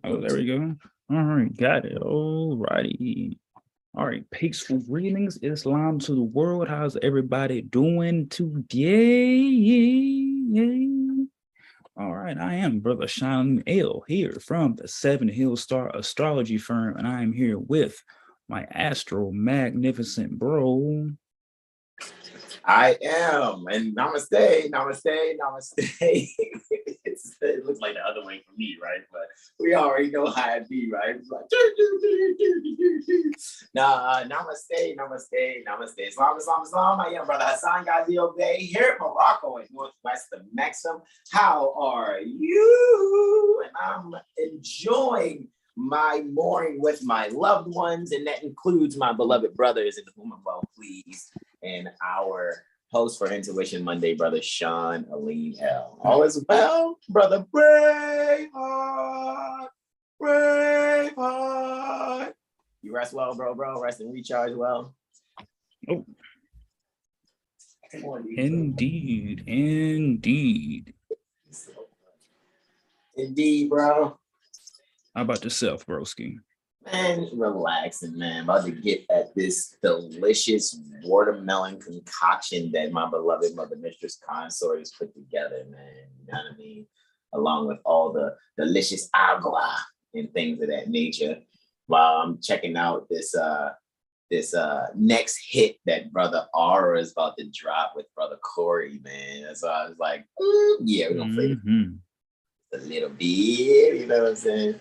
Oh, there we go. All right, got it. All righty. All right, peaceful greetings, Islam to the world. How's everybody doing today? All right, I am Brother Sean L here from the 7HealStar Astrology Firm, and I am here with my astro magnificent bro. I am, and namaste. It looks like the other way for me, right? But we already know how it be, right? It's like, namaste. Islam. I am Brother Hassan Ghazi Obey here at Morocco in northwest of Maxim. How are you? And I'm enjoying my morning with my loved ones, and that includes my beloved brothers in whom I'm well pleased, and our host for Intuition Monday, Brother Sean Alim L. All is well, Brother Braveheart. You rest well, bro. Rest and recharge well. Oh, indeed. Indeed, bro. How about yourself, broski? Man, relaxing, man. About to get at this delicious watermelon concoction that my beloved Mother Mistress Consort has put together, man. You know what I mean? Along with all the delicious agua and things of that nature. While I'm checking out this next hit that Brother Aura is about to drop with Brother Corey, man. So I was like, yeah, we're gonna play a little bit, you know what I'm saying?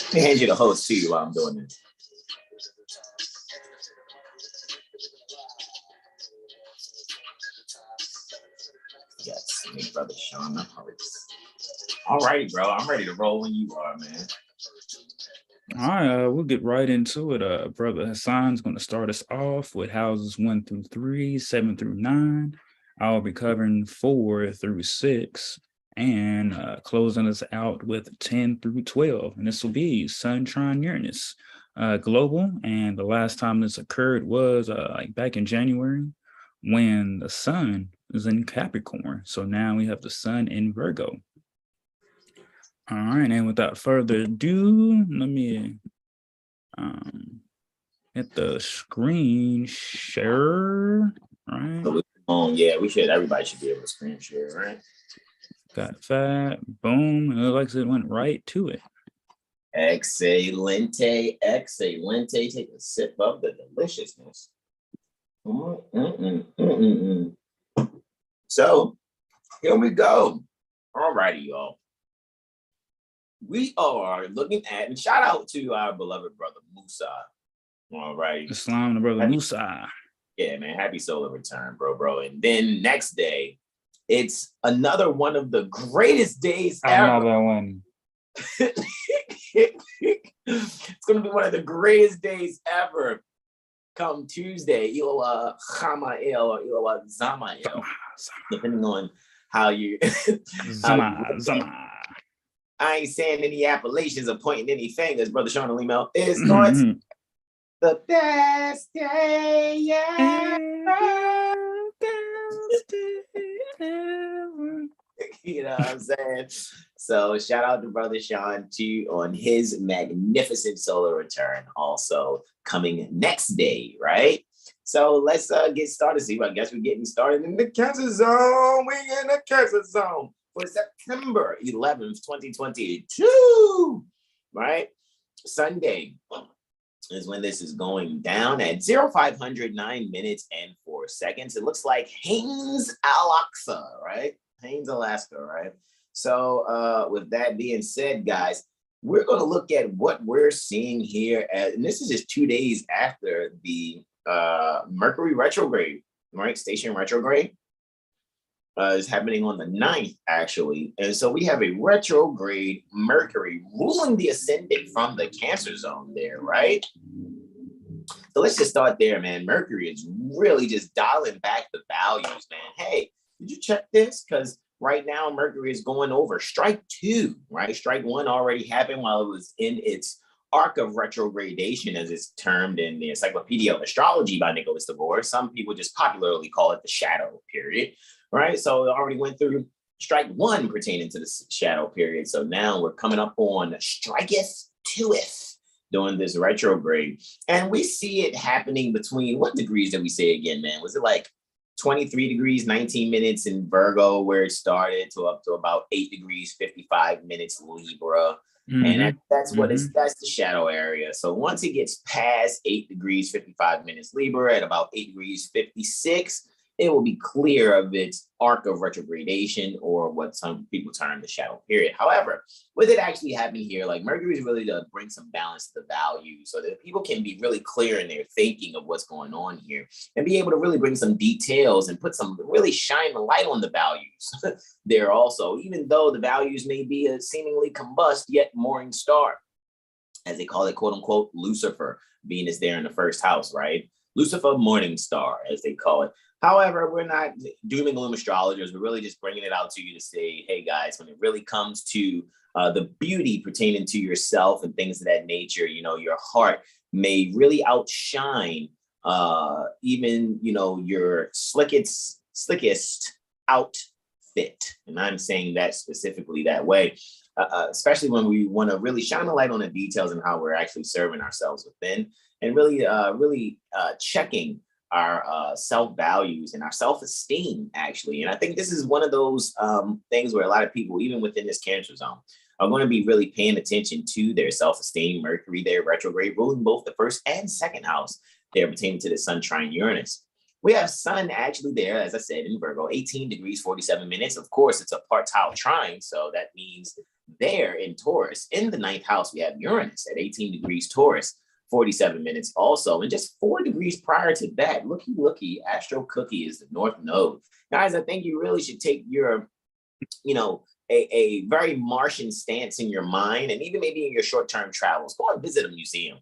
Let me hand you the host to you while I'm doing this. Yes, me, Brother Sean, the host. All right, bro. I'm ready to roll when you are, man. All right, we'll get right into it. Brother Hassan's going to start us off with houses 1 through 3, 7 through 9. I'll be covering 4 through 6. And closing us out with 10 through 12. And this will be Sun, Trine, Uranus global. And the last time this occurred was like back in January when the sun is in Capricorn. So now we have the sun in Virgo. All right. And without further ado, let me hit the screen share. Right. Yeah, we should. Everybody should be able to screen share, right? Got that. Boom. And it looks like it went right to it. Excelente. Take a sip of the deliciousness. So here we go. All righty, y'all. We are looking at, and shout out to our beloved brother Musa. All right. Islam, the brother Musa. Yeah, man. Happy solar return, bro. And then next day, it's another one of the greatest days ever. Another one. It's going to be one of the greatest days ever. Come Tuesday, Iloa Chamael or Iloa Zamael, depending on how you. Zama. I ain't saying any appellations or pointing any fingers, Brother Sean Alimel. It's not the best day ever. You know what I'm saying? So shout out to Brother Sean too on his magnificent solar return, also coming next day, right? So let's get started. See, I guess we're getting started in the Cancer Zone. We're in the Cancer Zone for September 11th, 2022, right? Sunday is when this is going down at 0500 9 minutes and 4 seconds. It looks like Haines, Alaska, right? Haines, Alaska, right? So with that being said, guys, we're going to look at what we're seeing here. And this is just 2 days after the Mercury retrograde, right? Station retrograde is happening on the 9th, actually. And so we have a retrograde Mercury ruling the ascendant from the Cancer zone there, right? So let's just start there, man. Mercury is really just dialing back the values, man. Hey, did you check this? Because right now, Mercury is going over strike 2, right? Strike 1 already happened while it was in its arc of retrogradation, as it's termed in the Encyclopedia of Astrology by Nicholas DeVore. Some people just popularly call it the shadow period, right? So it already went through strike one pertaining to the shadow period. So now we're coming up on striketh toeth during this retrograde. And we see it happening between, what degrees did we say again, man? Was it like 23 degrees, 19 minutes in Virgo, where it started, to up to about 8 degrees, 55 minutes Libra. And that's what that's the shadow area. So once it gets past 8 degrees, 55 minutes Libra at about 8 degrees, 56, it will be clear of its arc of retrogradation, or what some people term the shadow period. However, with it actually happening here, like Mercury is really to bring some balance to the values so that people can be really clear in their thinking of what's going on here and be able to really bring some details and put some, really shine the light on the values there also, even though the values may be a seemingly combust yet morning star, as they call it, quote unquote, Lucifer. Venus there in the first house, right? Lucifer morning star, as they call it. However, we're not doom and gloom astrologers. We're really just bringing it out to you to say, hey, guys, when it really comes to the beauty pertaining to yourself and things of that nature, you know, your heart may really outshine even, you know, your slickest outfit. And I'm saying that specifically that way, especially when we want to really shine a light on the details and how we're actually serving ourselves within, and really checking our self-values and our self-esteem, actually. And I think this is one of those things where a lot of people, even within this Cancer zone, are going to be really paying attention to their self-esteem. Mercury there, retrograde, ruling both the first and second house there pertaining to the Sun trine Uranus. We have Sun actually there, as I said, in Virgo, 18 degrees, 47 minutes. Of course, it's a partile trine, so that means there in Taurus, in the ninth house, we have Uranus at 18 degrees Taurus, 47 minutes also. And just 4 degrees prior to that, looky, Astro Cookie is the North Node. Guys, I think you really should take your, you know, a very Martian stance in your mind, and even maybe in your short-term travels. Go and visit a museum,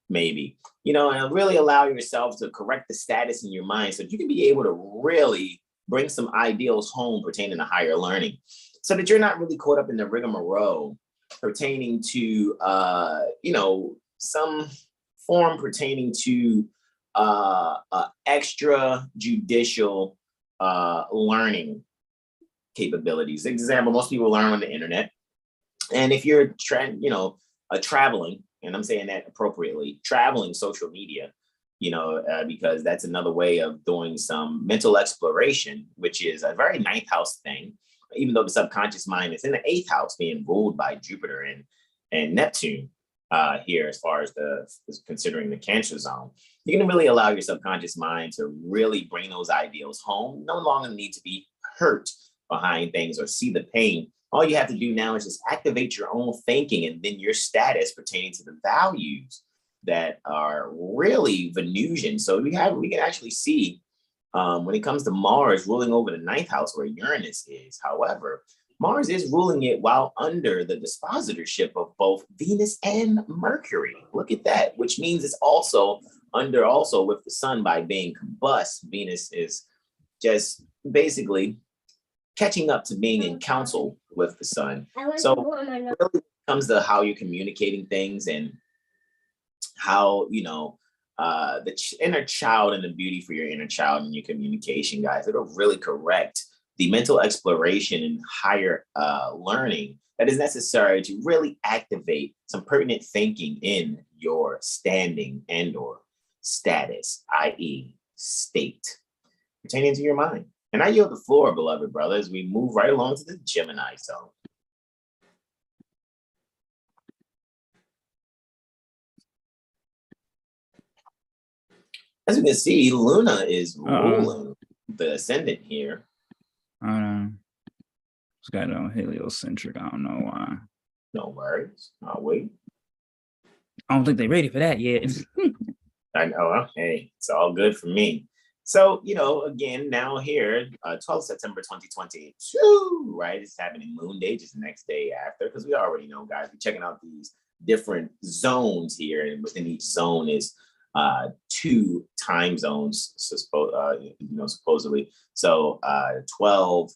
maybe, you know, and really allow yourself to correct the status in your mind so that you can be able to really bring some ideals home pertaining to higher learning, so that you're not really caught up in the rigmarole pertaining to, you know, some form pertaining to extrajudicial learning capabilities. Example, most people learn on the internet. And if you're traveling, and I'm saying that appropriately, traveling social media, you know, because that's another way of doing some mental exploration, which is a very ninth house thing, even though the subconscious mind is in the eighth house being ruled by Jupiter and Neptune. Here, as far as considering the Cancer zone, you can really allow your subconscious mind to really bring those ideals home. No longer need to be hurt behind things or see the pain. All you have to do now is just activate your own thinking, and then your status pertaining to the values that are really Venusian. So we can actually see when it comes to Mars ruling over the ninth house where Uranus is. However, Mars is ruling it while under the dispositorship of both Venus and Mercury. Look at that, which means it's also with the Sun by being combust. Venus is just basically catching up to being in council with the Sun. So it really comes to how you're communicating things and how, you know, the inner child and the beauty for your inner child and your communication, guys. It'll really correct the mental exploration and higher learning that is necessary to really activate some pertinent thinking in your standing and or status, i.e. state, pertaining to your mind. And I yield the floor, beloved brothers. We move right along to the Gemini zone. As you can see, Luna is ruling the ascendant here. It's got no heliocentric. I don't know why. No worries. I'll wait. I don't think they're ready for that yet. I know. Hey, it's all good for me. So, you know, again, now here, 12th September 2022, right? It's happening Moon Day, just the next day after, because we already know, guys, we're checking out these different zones here, and within each zone is 2 time zones, supposedly. So 12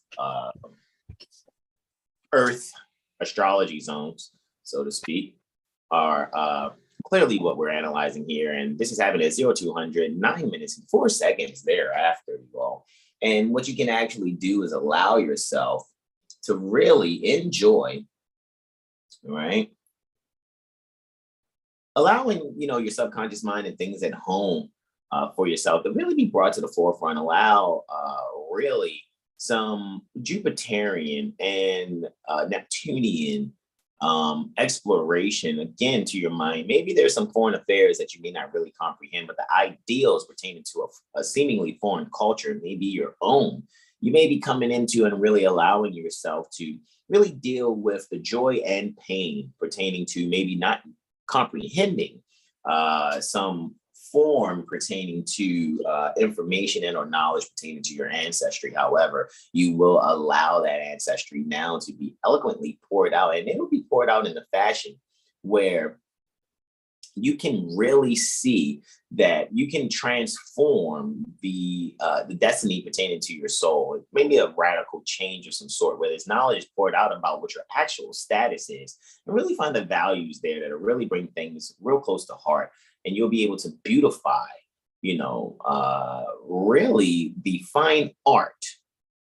Earth astrology zones, so to speak. are clearly what we're analyzing here. And this is happening at 0 to 100, 9 minutes and 4 seconds thereafter, you all. And what you can actually do is allow yourself to really enjoy, right? Allowing, your subconscious mind and things at home for yourself to really be brought to the forefront. Allow really some Jupiterian and Neptunian exploration again to your mind. Maybe there's some foreign affairs that you may not really comprehend, but the ideals pertaining to a seemingly foreign culture, maybe your own, you may be coming into and really allowing yourself to really deal with the joy and pain pertaining to maybe not comprehending some form pertaining to information and or knowledge pertaining to your ancestry. However, you will allow that ancestry now to be eloquently poured out, and it will be poured out in a fashion where you can really see that you can transform the destiny pertaining to your soul. Maybe a radical change of some sort where there's knowledge poured out about what your actual status is, and really find the values there that will really bring things real close to heart. And you'll be able to beautify, really the fine art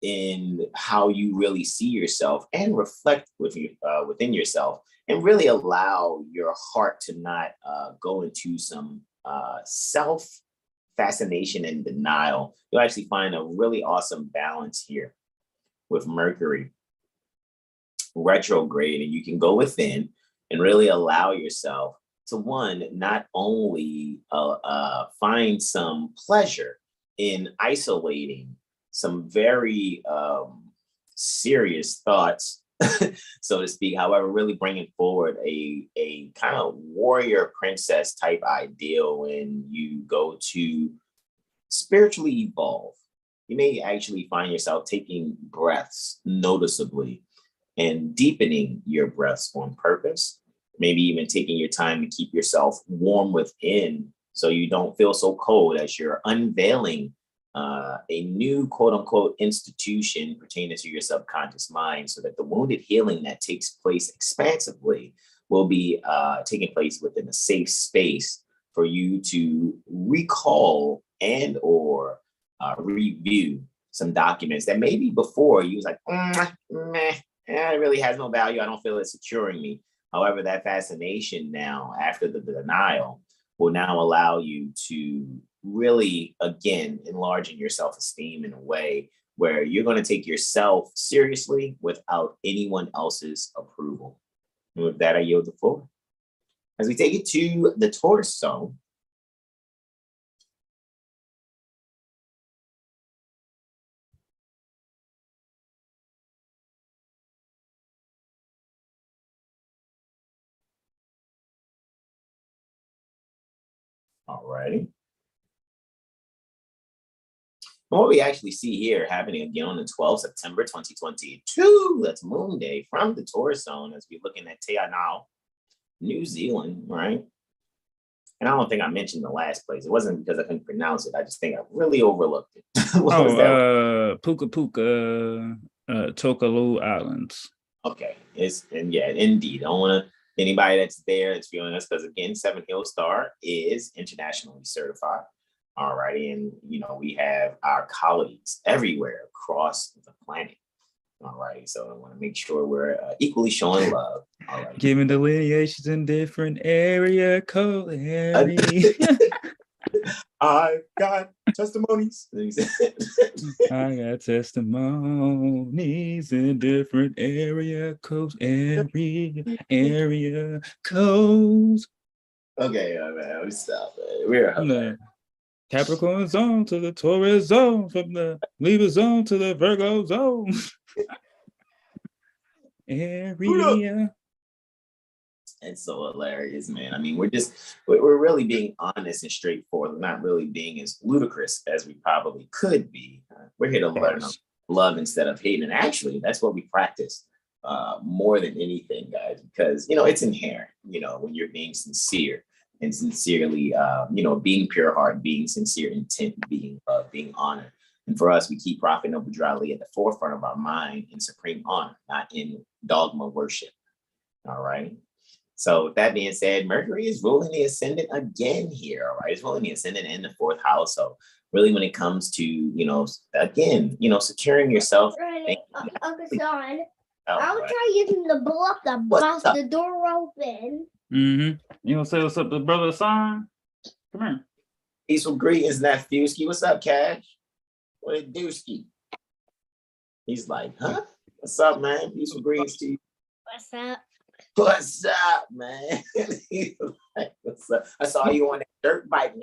in how you really see yourself and reflect within yourself, and really allow your heart to not go into some self fascination and denial. You'll actually find a really awesome balance here with Mercury retrograde, and you can go within and really allow yourself to, one, not only find some pleasure in isolating some very serious thoughts, so to speak. However, really bringing forward a kind of warrior princess type ideal when you go to spiritually evolve. You may actually find yourself taking breaths noticeably and deepening your breaths on purpose. Maybe even taking your time to keep yourself warm within so you don't feel so cold as you're unveiling a new quote unquote institution pertaining to your subconscious mind, so that the wounded healing that takes place expansively will be taking place within a safe space for you to recall and or review some documents that maybe before you was like, it really has no value. I don't feel it securing me. However, that fascination now after the denial will now allow you to really, again, enlarge in your self-esteem in a way where you're going to take yourself seriously without anyone else's approval. And with that, I yield the floor. As we take it to the Taurus zone, all righty. What we actually see here happening again on the 12th September 2022, that's Moon Day from the Taurus zone, as we're looking at Te Anau, New Zealand, right? And I don't think I mentioned the last place. It wasn't because I couldn't pronounce it. I just think I really overlooked it. Puka Puka, Tokelau Islands. Okay, indeed. I don't want to anybody that's there that's feeling us, because again, 7HealStar is internationally certified. All righty. And, we have our colleagues everywhere across the planet. All right. So I want to make sure we're equally showing love. All right. Giving delineations in different area code. I got testimonies. I got testimonies in different area codes. Area codes. Okay, man. Stop. We're Capricorn zone to the Taurus zone, from the Libra zone to the Virgo zone. Area. It's so hilarious, man. I mean, we're really being honest and straightforward. We're not really being as ludicrous as we probably could be. We're here to learn love instead of hate. And actually, that's what we practice more than anything, guys, because, it's inherent, when you're being sincere. And sincerely, being pure heart, being sincere intent, being love, being honor. And for us, we keep Prophet Noble Drali at the forefront of our mind in supreme honor, not in dogma worship. All right. So with that being said, Mercury is ruling the ascendant again here, all right? It's ruling the ascendant in the fourth house. So really when it comes to, again, securing yourself. Uncle Sean, I'll try using the block to bust the door open. You gonna say what's up to brother Hassan? Come here. Peaceful greetings, Nafewski. What's up, Cash? What it do, Ski? He's like, huh? What's up, man? Peaceful greetings to you. What's up? What's up, man? He's like, what's up? I saw you on that dirt bike.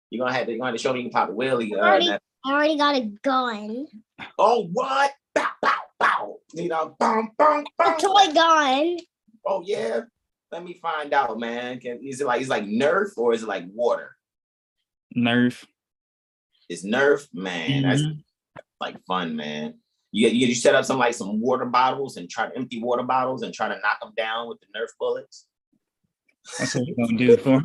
You're gonna have to show me you can pop a wheelie. I already got a gun. Oh, what? Bow, bow, bow. Boom, boom, boom. A toy gun. Oh, yeah. Let me find out, man. Is it like Nerf or is it like water? Nerf. It's Nerf, man. That's like fun, man. You set up some water bottles and try to empty water bottles and try to knock them down with the Nerf bullets. That's what you're gonna do it for.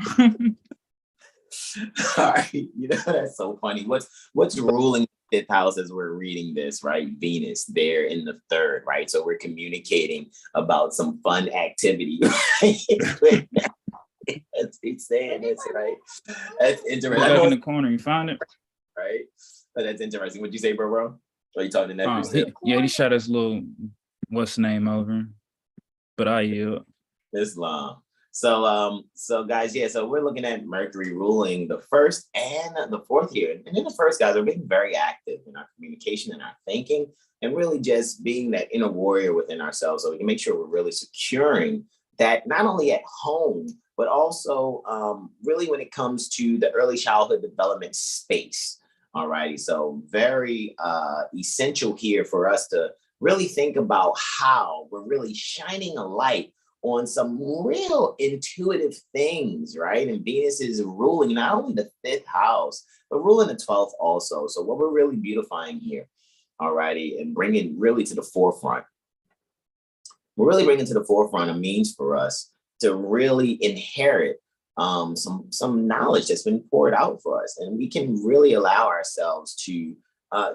All right, that's so funny. What's ruling the fifth house as we're reading this, right? Venus there in the third, right? So we're communicating about some fun activity, right? Let's be saying this, right? That's interesting. Back in the corner, you find it, right? But that's interesting. What'd you say, bro? Are you talking to nephew? He shot his little what's the name over, but I yield. Islam. So guys, so we're looking at Mercury ruling the first and the fourth here. And in the first, guys, we're being very active in our communication and our thinking, and really just being that inner warrior within ourselves, so we can make sure we're really securing that not only at home, but also really when it comes to the early childhood development space. All righty. So very essential here for us to really think about how we're really shining a light on some real intuitive things, right? And Venus is ruling not only the fifth house, but ruling the 12th also. So what we're really beautifying here, all righty, and bringing really to the forefront, we're really bringing to the forefront a means for us to really inherit some knowledge that's been poured out for us. And we can really allow ourselves to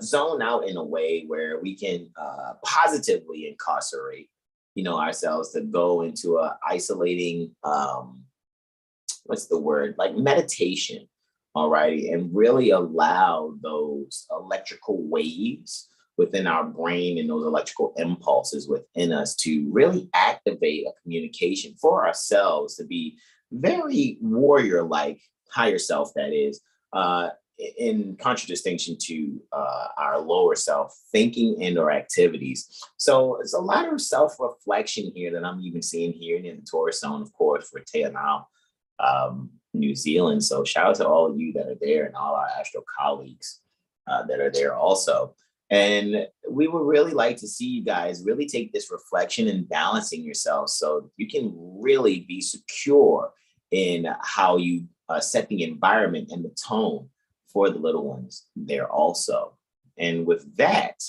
zone out in a way where we can positively incarcerate ourselves to go into a isolating, like meditation, all righty, and really allow those electrical waves within our brain and those electrical impulses within us to really activate a communication for ourselves to be very warrior-like, higher self, that is, in contradistinction to our lower self thinking and or activities. So it's a lot of self-reflection here that I'm even seeing here in the Taurus zone, of course, for Teanau, New Zealand. So shout out to all of you that are there and all our astro colleagues that are there also. And we would really like to see you guys really take this reflection and balancing yourselves so you can really be secure in how you set the environment and the tone for the little ones there also. And with that,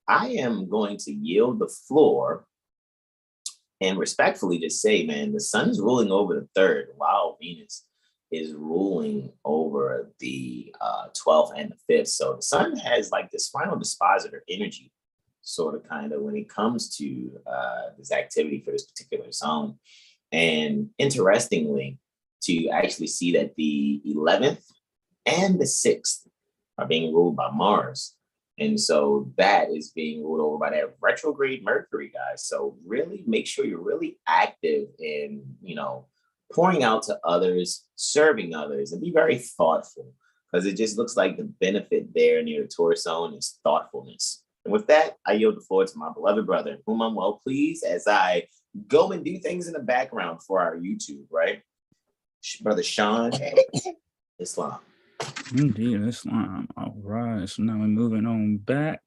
I am going to yield the floor and respectfully just say, man, the sun is ruling over the third, while Venus is ruling over the 12th and the 5th. So the sun has like this final dispositor energy, sort of kind of when it comes to this activity for this particular zone. And interestingly, to actually see that the 11th and the 6th are being ruled by Mars. And so that is being ruled over by that retrograde Mercury, guys. So really make sure you're really active in, pouring out to others, serving others, and be very thoughtful, because it just looks like the benefit there near the Taurus zone is thoughtfulness. And with that, I yield the floor to my beloved brother, whom I'm well pleased as I go and do things in the background for our YouTube, right? Brother Sean Islam. Indeed, Islam. All right. So now we're moving on back.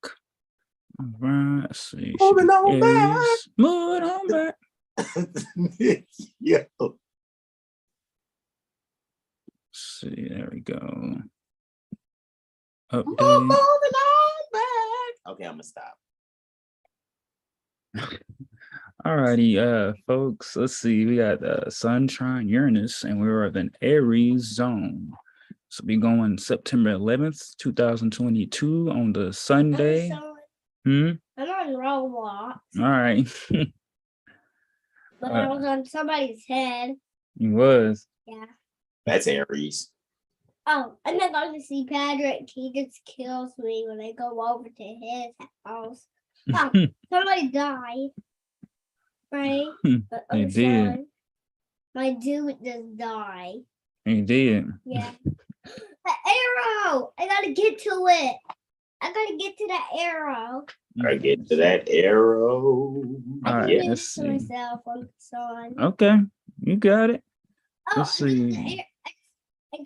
All right. Let's see. Moving on back. Moving on back. Yeah. See, there we go. Moving Update. on back. Okay, I'm gonna stop. Alrighty, folks. Let's see. We got Sun, Trine, Uranus, and we're in an Aries zone. So we going September 11th, 2022 on the Sunday. I'm on Roblox. All right. But I was on somebody's head. You was. Yeah. That's Aries. Oh, and then I to see Patrick. He just kills me when I go over to his house. Oh, somebody died. Right? But They did. sorry. My dude just died. He did. Yeah. The arrow! I gotta get to it. I gotta get to that arrow. I get to that arrow. I All can right, do let's this to myself on the sun. Okay, you got it. Oh, Let's see. I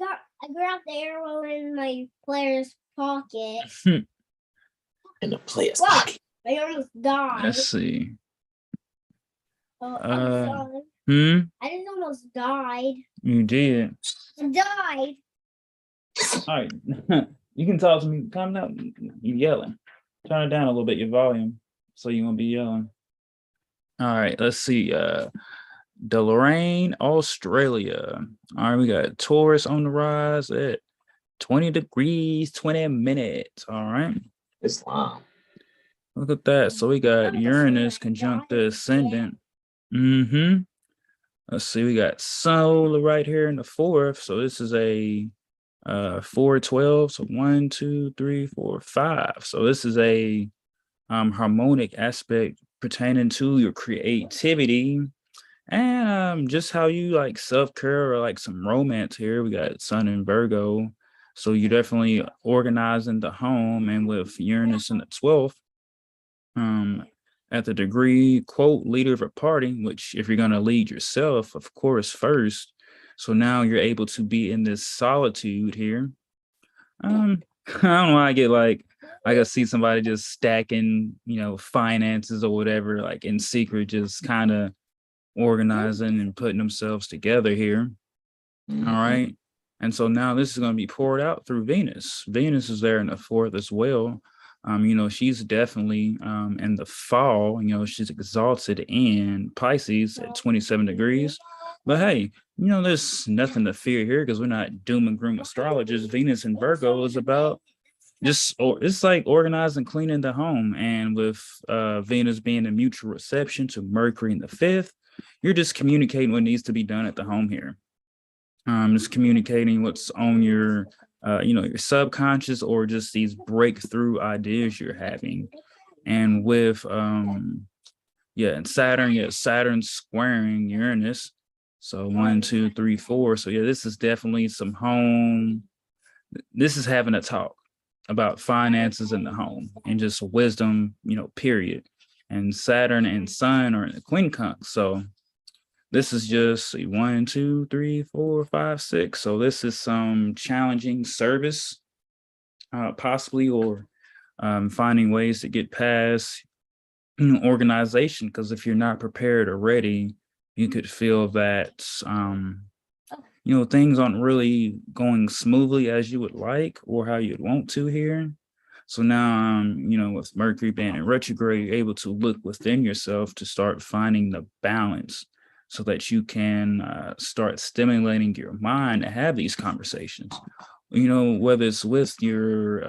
grabbed the arrow in my player's pocket. In the player's pocket. I almost died. Let's see. Oh, I'm sorry. I just almost died. You did. I died. All right. You can talk to me. Calm down. You yelling. Turn it down a little bit, your volume, so you won't be yelling. All right, let's see. Lorraine, Australia. All right, we got Taurus on the rise at 20 degrees, 20 minutes. All right. Islam. Look at that. So we got Uranus conjunct the ascendant. Let's see, we got Solar right here in the fourth. So this is a 4-12. So 1, 2, 3, 4, 5. So this is a harmonic aspect pertaining to your creativity and just how you like self-care or like some romance here. We got Sun in Virgo. So you're definitely organizing the home, and with Uranus in the 12th, at the degree, quote, leader of a party, which if you're going to lead yourself, of course, first. So now you're able to be in this solitude here. I don't know why I get like, I can see somebody just stacking, finances or whatever, like in secret, just kind of organizing and putting themselves together here. All right. And so now this is going to be poured out through Venus. Venus is there in the fourth as well. She's definitely in the fall, she's exalted in Pisces at 27 degrees. But hey, there's nothing to fear here because we're not doom and gloom astrologers. Venus in Virgo is about it's like organizing, cleaning the home. And with Venus being a mutual reception to Mercury in the fifth, you're just communicating what needs to be done at the home here. Just communicating what's on your your subconscious, or just these breakthrough ideas you're having. And with and Saturn squaring Uranus. So 1, 2, 3, 4. So yeah, this is definitely some home. This is having a talk about finances in the home and just wisdom, period. And Saturn and Sun are in the quincunx. So this is just 1, 2, 3, 4, 5, 6. So this is some challenging service, possibly, or finding ways to get past organization. Because if you're not prepared already, you could feel that things aren't really going smoothly as you would like or how you'd want to here. So now, with Mercury being in retrograde, you're able to look within yourself to start finding the balance, so that you can start stimulating your mind to have these conversations. Whether it's with your,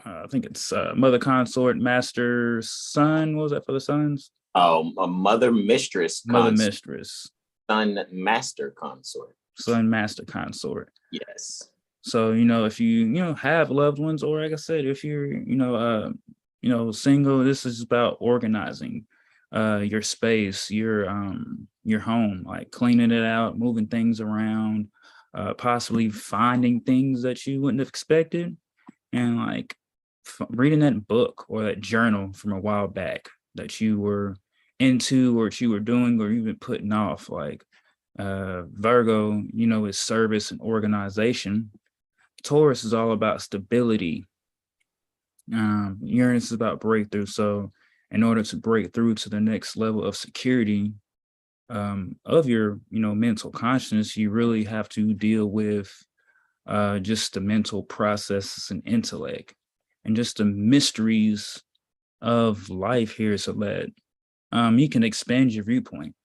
I think it's mother consort, master son. What was that for the sons? Oh, a mother mistress. Mother mistress. Son master consort. Son master consort. Yes. So, if you, have loved ones, or like I said, if you're, single, this is about organizing your space, your home, like cleaning it out, moving things around, possibly finding things that you wouldn't have expected, and like reading that book or that journal from a while back that you were into, or that you were doing, or even putting off. Like Virgo, is service and organization. Taurus is all about stability. Uranus is about breakthrough. So in order to break through to the next level of security of your, mental consciousness, you really have to deal with just the mental processes and intellect and just the mysteries of life here, so that you can expand your viewpoint.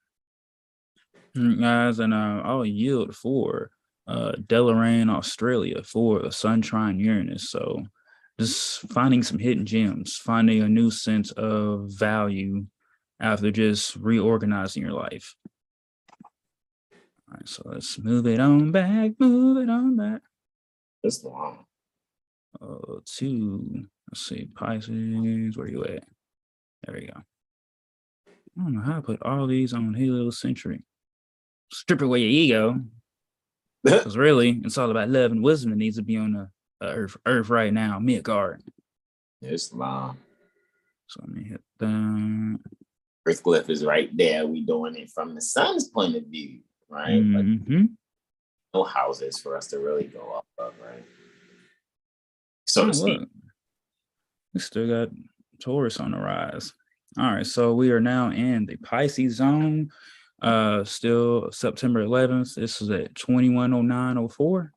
Guys, and I'll yield for Lorraine, Australia, for the Sun trine Uranus. So just finding some hidden gems, finding a new sense of value after just reorganizing your life. All right, so let's move it on back. It's long. Let's see, Pisces, where you at? There we go. I don't know how to put all these on heliocentric. Strip away your ego. Because really, it's all about love and wisdom that needs to be on the earth right now, Midgard. It's long. So let me hit that. Earth glyph is right there. We doing it from the sun's point of view, right? But no houses for us to really go off of, right? So to speak. Look. We still got Taurus on the rise. All right, so we are now in the Pisces zone. Still September 11th. This is at 21:09:04,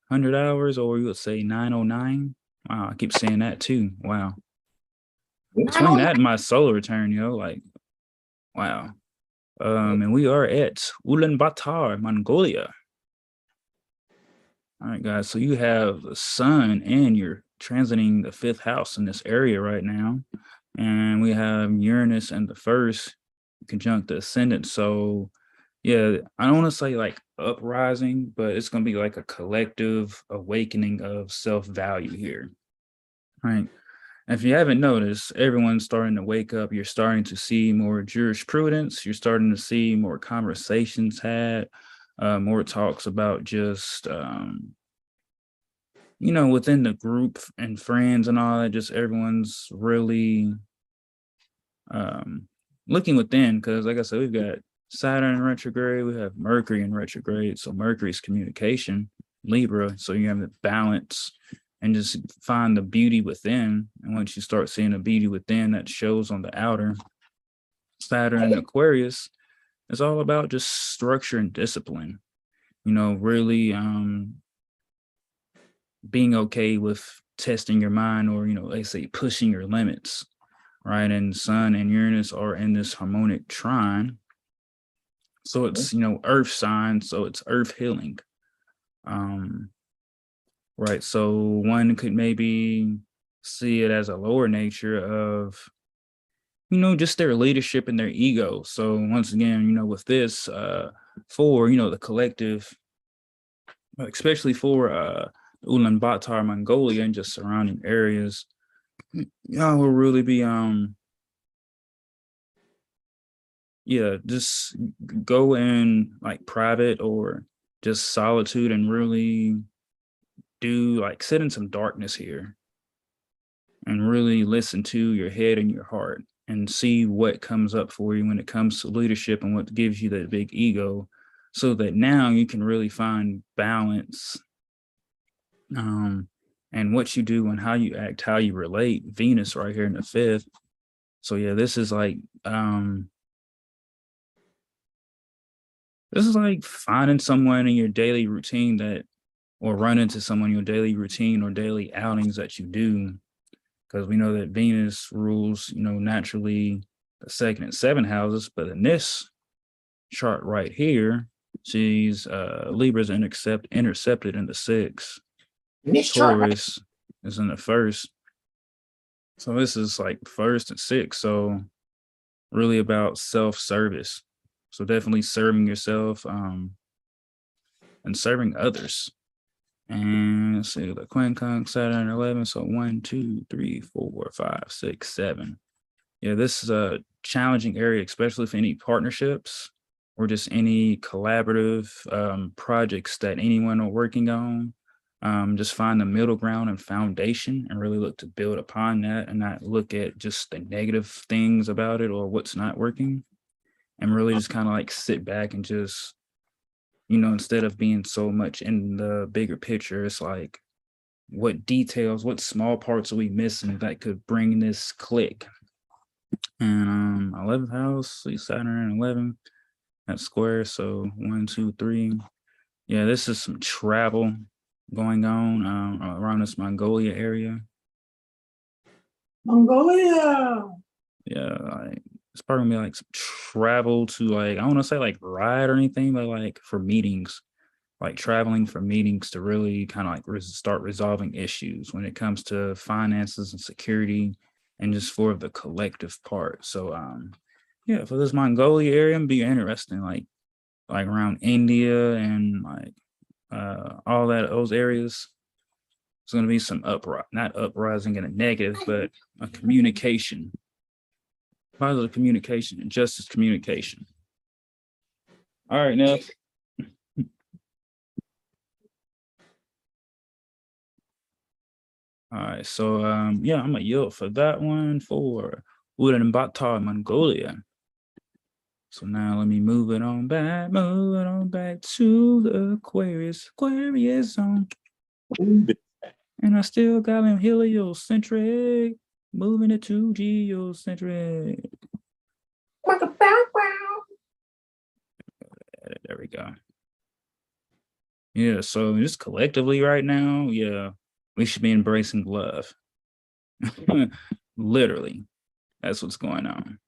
100 hours, or you would say 9:09. Wow, I keep saying that too. Wow. Between that and my solar return, like, wow. And we are at Ulaanbaatar, Mongolia. All right, guys. So you have the sun, and you're transiting the 5th house in this area right now, and we have Uranus and the 1st conjunct the ascendant. So yeah, I don't want to say like uprising, but it's going to be like a collective awakening of self-value here. All right. If you haven't noticed, everyone's starting to wake up. You're starting to see more jurisprudence. You're starting to see more conversations had, more talks about just, within the group and friends and all that, just everyone's really looking within. Because like I said, we've got Saturn in retrograde. We have Mercury in retrograde. So Mercury's communication, Libra. So you have the balance and just find the beauty within. And once you start seeing the beauty within, that shows on the outer. Saturn in Aquarius is all about just structure and discipline. Really being okay with testing your mind, or, they say pushing your limits, right? And Sun and Uranus are in this harmonic trine. So it's, earth sign, so it's earth healing. Right. So one could maybe see it as a lower nature of, just their leadership and their ego. So once again, with this, for, the collective, especially for Ulaanbaatar, Mongolia, and just surrounding areas, y'all will really be, just go in like private or just solitude and really sit in some darkness here and really listen to your head and your heart and see what comes up for you when it comes to leadership and what gives you that big ego, so that now you can really find balance and what you do and how you act, how you relate. Venus right here in the 5th. So yeah, this is like finding someone in your daily routine or run into someone in your daily routine or daily outings that you do, because we know that Venus rules, naturally the 2nd and 7th houses, but in this chart right here, she's Libra's intercepted in the 6th. Taurus is in the 1st. So this is like 1st and 6th. So really about self-service. So definitely serving yourself and serving others. And let's see, the quincunx Saturn 11. So 1, 2, 3, 4, 5, 6, 7. Yeah, this is a challenging area, especially for any partnerships or just any collaborative projects that anyone are working on. Just find the middle ground and foundation and really look to build upon that and not look at just the negative things about it or what's not working, and really just kind of like sit back and just, instead of being so much in the bigger picture, it's like, what details, what small parts are we missing that could bring this click? And 11th house, see Saturn in 11th, that's square. So 1, 2, 3. Yeah, this is some travel going on around this Mongolia area. Yeah, it's probably gonna be like some travel to I don't want to say like ride or anything, but like for meetings, like traveling for meetings to really kind of like start resolving issues when it comes to finances and security and just for the collective part. So yeah, for this Mongolia area, it'd be interesting, like around India and like all those areas. It's going to be some not uprising in a negative, but a communication, positive communication, and justice communication. All right, now. All right, so yeah, I'm gonna yield for that one for Ulaanbaatar, Mongolia. So now let me move it on back to the Aquarius zone. And I still got him heliocentric, moving it to geocentric. There we go. Yeah, so just collectively right now, yeah, we should be embracing love. Literally, that's what's going on.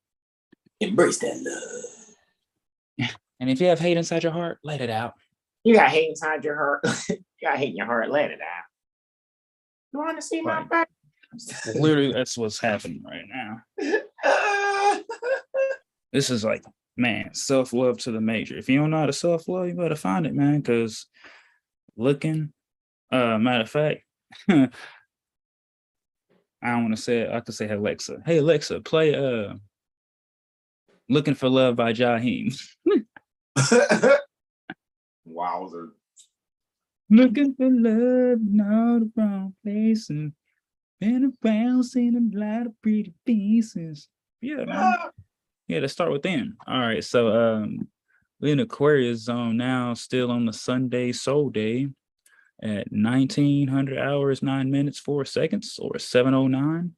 Embrace that love. And if you have hate inside your heart, let it out. You got hate inside your heart. You got hate in your heart, let it out. You want to see my back? Literally, that's what's happening right now. This is like, man, self-love to the major. If you don't know how to self-love, you better find it, man, because looking, matter of fact, I don't want to say it. I could say, Alexa. Hey, Alexa, play Looking for Love by Jaheim. Wowzer. Looking for love in all the wrong places. Been around, seen a lot of pretty faces. Yeah, man. Yeah, let's start within. All right, so we're in Aquarius zone now, still on the Sunday Soul Day at 1900 hours, 9 minutes, 4 seconds, or 7:09.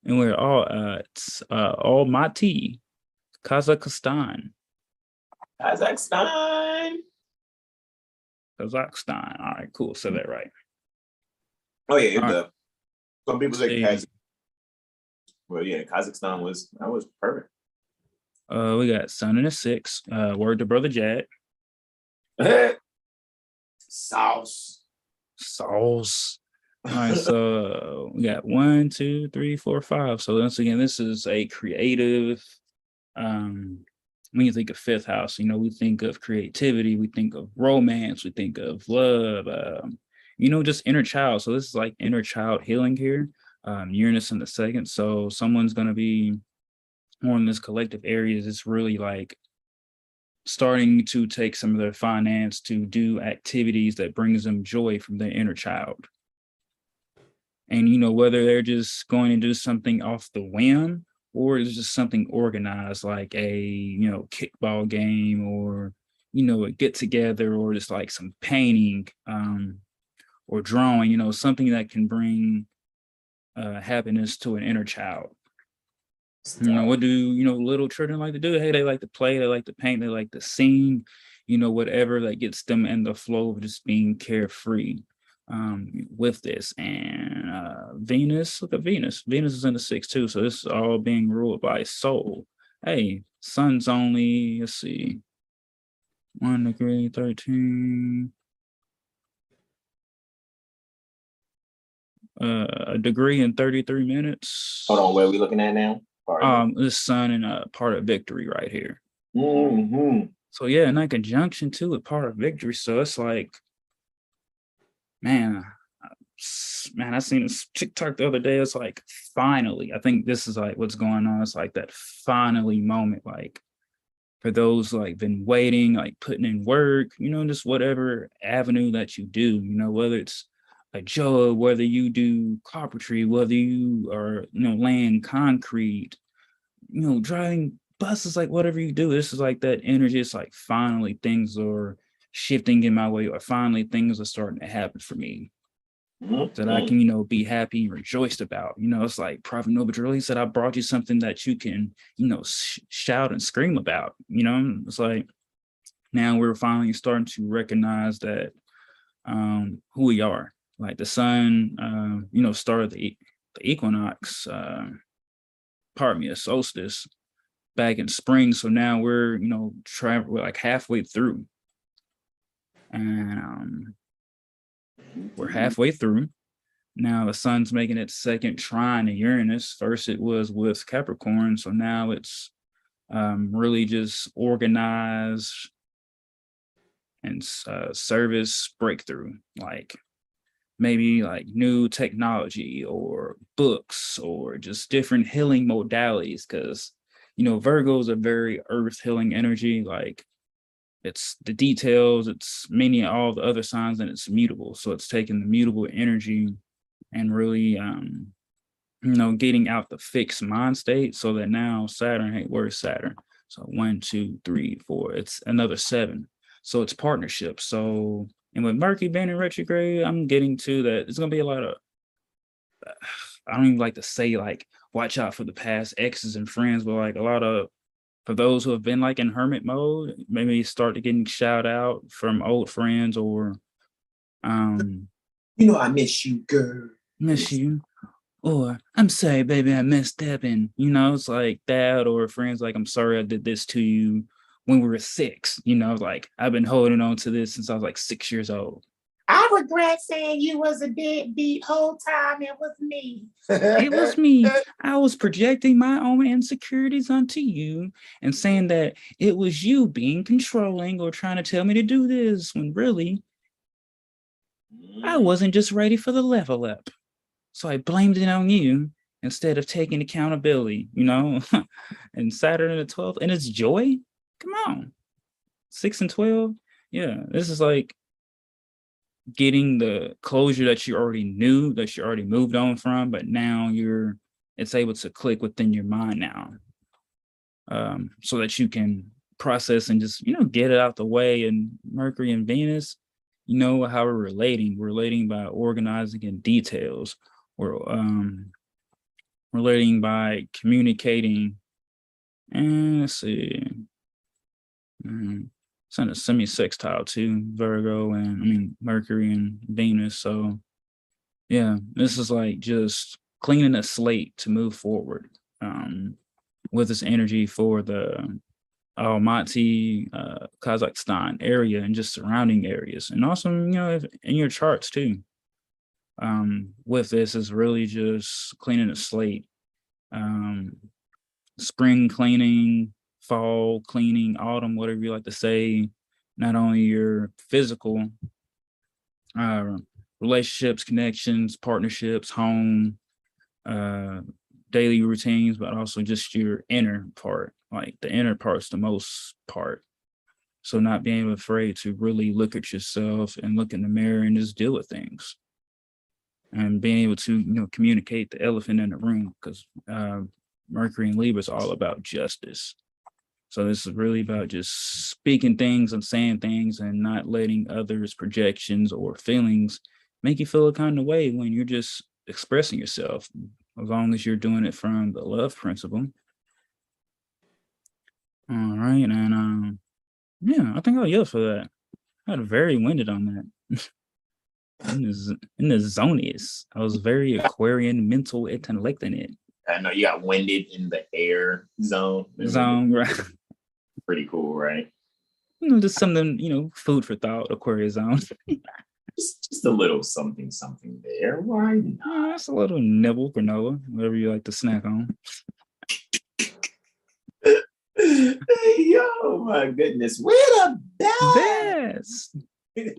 And we're all at Almaty, Kazakhstan. Kazakhstan. All right, cool. Said that right. Oh yeah, Right. Some people say Kazakhstan. Well, yeah, Kazakhstan was perfect. We got Sun in the 6. Word to Brother Jad. Sauce. All right, so we got 1, 2, 3, 4, 5. So once again, this is a creative. When you think of fifth house, you know, we think of creativity, we think of romance, we think of love, you know, just inner child. So this is like inner child healing here. Uranus in the 2nd. So someone's going to be more in this collective areas. It's really like starting to take some of their finance to do activities that brings them joy from their inner child. And, you know, whether they're just going to do something off the whim, or it's just something organized, like a, you know, kickball game, or, you know, a get together, or just like some painting or drawing, you know, something that can bring happiness to an inner child. You know, what do, you know, little children like to do? Hey, they like to play, they like to paint, they like to sing, you know, whatever that gets them in the flow of just being carefree with this. And Venus, look at Venus. Venus is in the 6th too. So this is all being ruled by soul. Hey, sun's only, let's see, 1 degree, 13. A degree in 33 minutes. Hold on, where are we looking at now? The sun and a part of victory right here. Mm-hmm. So yeah, in that conjunction too with part of victory. So it's like, man, I seen this TikTok the other day. It's like, finally, I think this is like what's going on. It's like that finally moment, like for those like been waiting, like putting in work, you know, just whatever avenue that you do, you know, whether it's a job, whether you do carpentry, whether you are, you know, laying concrete, you know, driving buses, like whatever you do, this is like that energy. It's like finally things are shifting in my way, or finally things are starting to happen for me that I can, you know, be happy and rejoiced about. You know, it's like Prophet Noble really said, I brought you something that you can, you know, shout and scream about. You know, it's like now we're finally starting to recognize that who we are. Like the sun, you know, started the equinox, a solstice back in spring. So now we're, you know, we're like halfway through. And we're halfway through. Now the sun's making its 2nd trine to Uranus. First it was with Capricorn, so now it's really just organize and service breakthrough, like maybe like new technology or books or just different healing modalities. Because, Virgos are very earth healing energy. Like it's the details, it's many all the other signs, and it's mutable. So it's taking the mutable energy and really, getting out the fixed mind state, so that now Saturn, hey, where's Saturn? So 1, 2, 3, 4, it's another 7. So it's partnership. So, and with Mercury being in retrograde, I'm getting to that. It's going to be a lot of, I don't even like to say like, watch out for the past exes and friends, but like a lot of, for those who have been like in hermit mode, maybe start to getting shout out from old friends or, I miss you, girl. Miss you. Or I'm sorry, baby, I messed up. And, it's like that, or friends like, I'm sorry I did this to you when we were 6. Like I've been holding on to this since I was like 6 years old. I regret saying you was a deadbeat whole time. It was me. It was me. I was projecting my own insecurities onto you and saying that it was you being controlling or trying to tell me to do this, when really I wasn't just ready for the level up. So I blamed it on you instead of taking accountability, and Saturn in the 12th, and it's joy. Come on. 6 and 12. Yeah, this is like getting the closure that you already knew, that you already moved on from, but now it's able to click within your mind now. So that you can process and just, get it out the way. And Mercury and Venus, how we're relating by organizing in details. Or relating by communicating. And let's see. It's in a semi-sextile too, Virgo, and Mercury and Venus. So yeah, this is like just cleaning a slate to move forward with this energy for the Almaty, Kazakhstan area and just surrounding areas. And also, in your charts too. With this is really just cleaning the slate, spring cleaning, fall cleaning, autumn, whatever you like to say. Not only your physical relationships, connections, partnerships, home, daily routines, but also just your inner part. Like the inner part's the most part. So not being afraid to really look at yourself and look in the mirror and just deal with things. And being able to, communicate the elephant in the room, because Mercury and Libra is all about justice. So this is really about just speaking things and saying things and not letting others' projections or feelings make you feel a kind of way when you're just expressing yourself, as long as you're doing it from the love principle. All right. And yeah, I think I'll yell for that. I got very winded on that. in the zonies. I was very Aquarian, mental intellect in it. I know you got winded in the air zone. Right? Pretty cool, right? Just something, food for thought, Aquarius zone. just a little something there. Why not? Yeah, that's a little nibble, granola, whatever you like to snack on. Yo, my goodness. We're the best. 7HealStar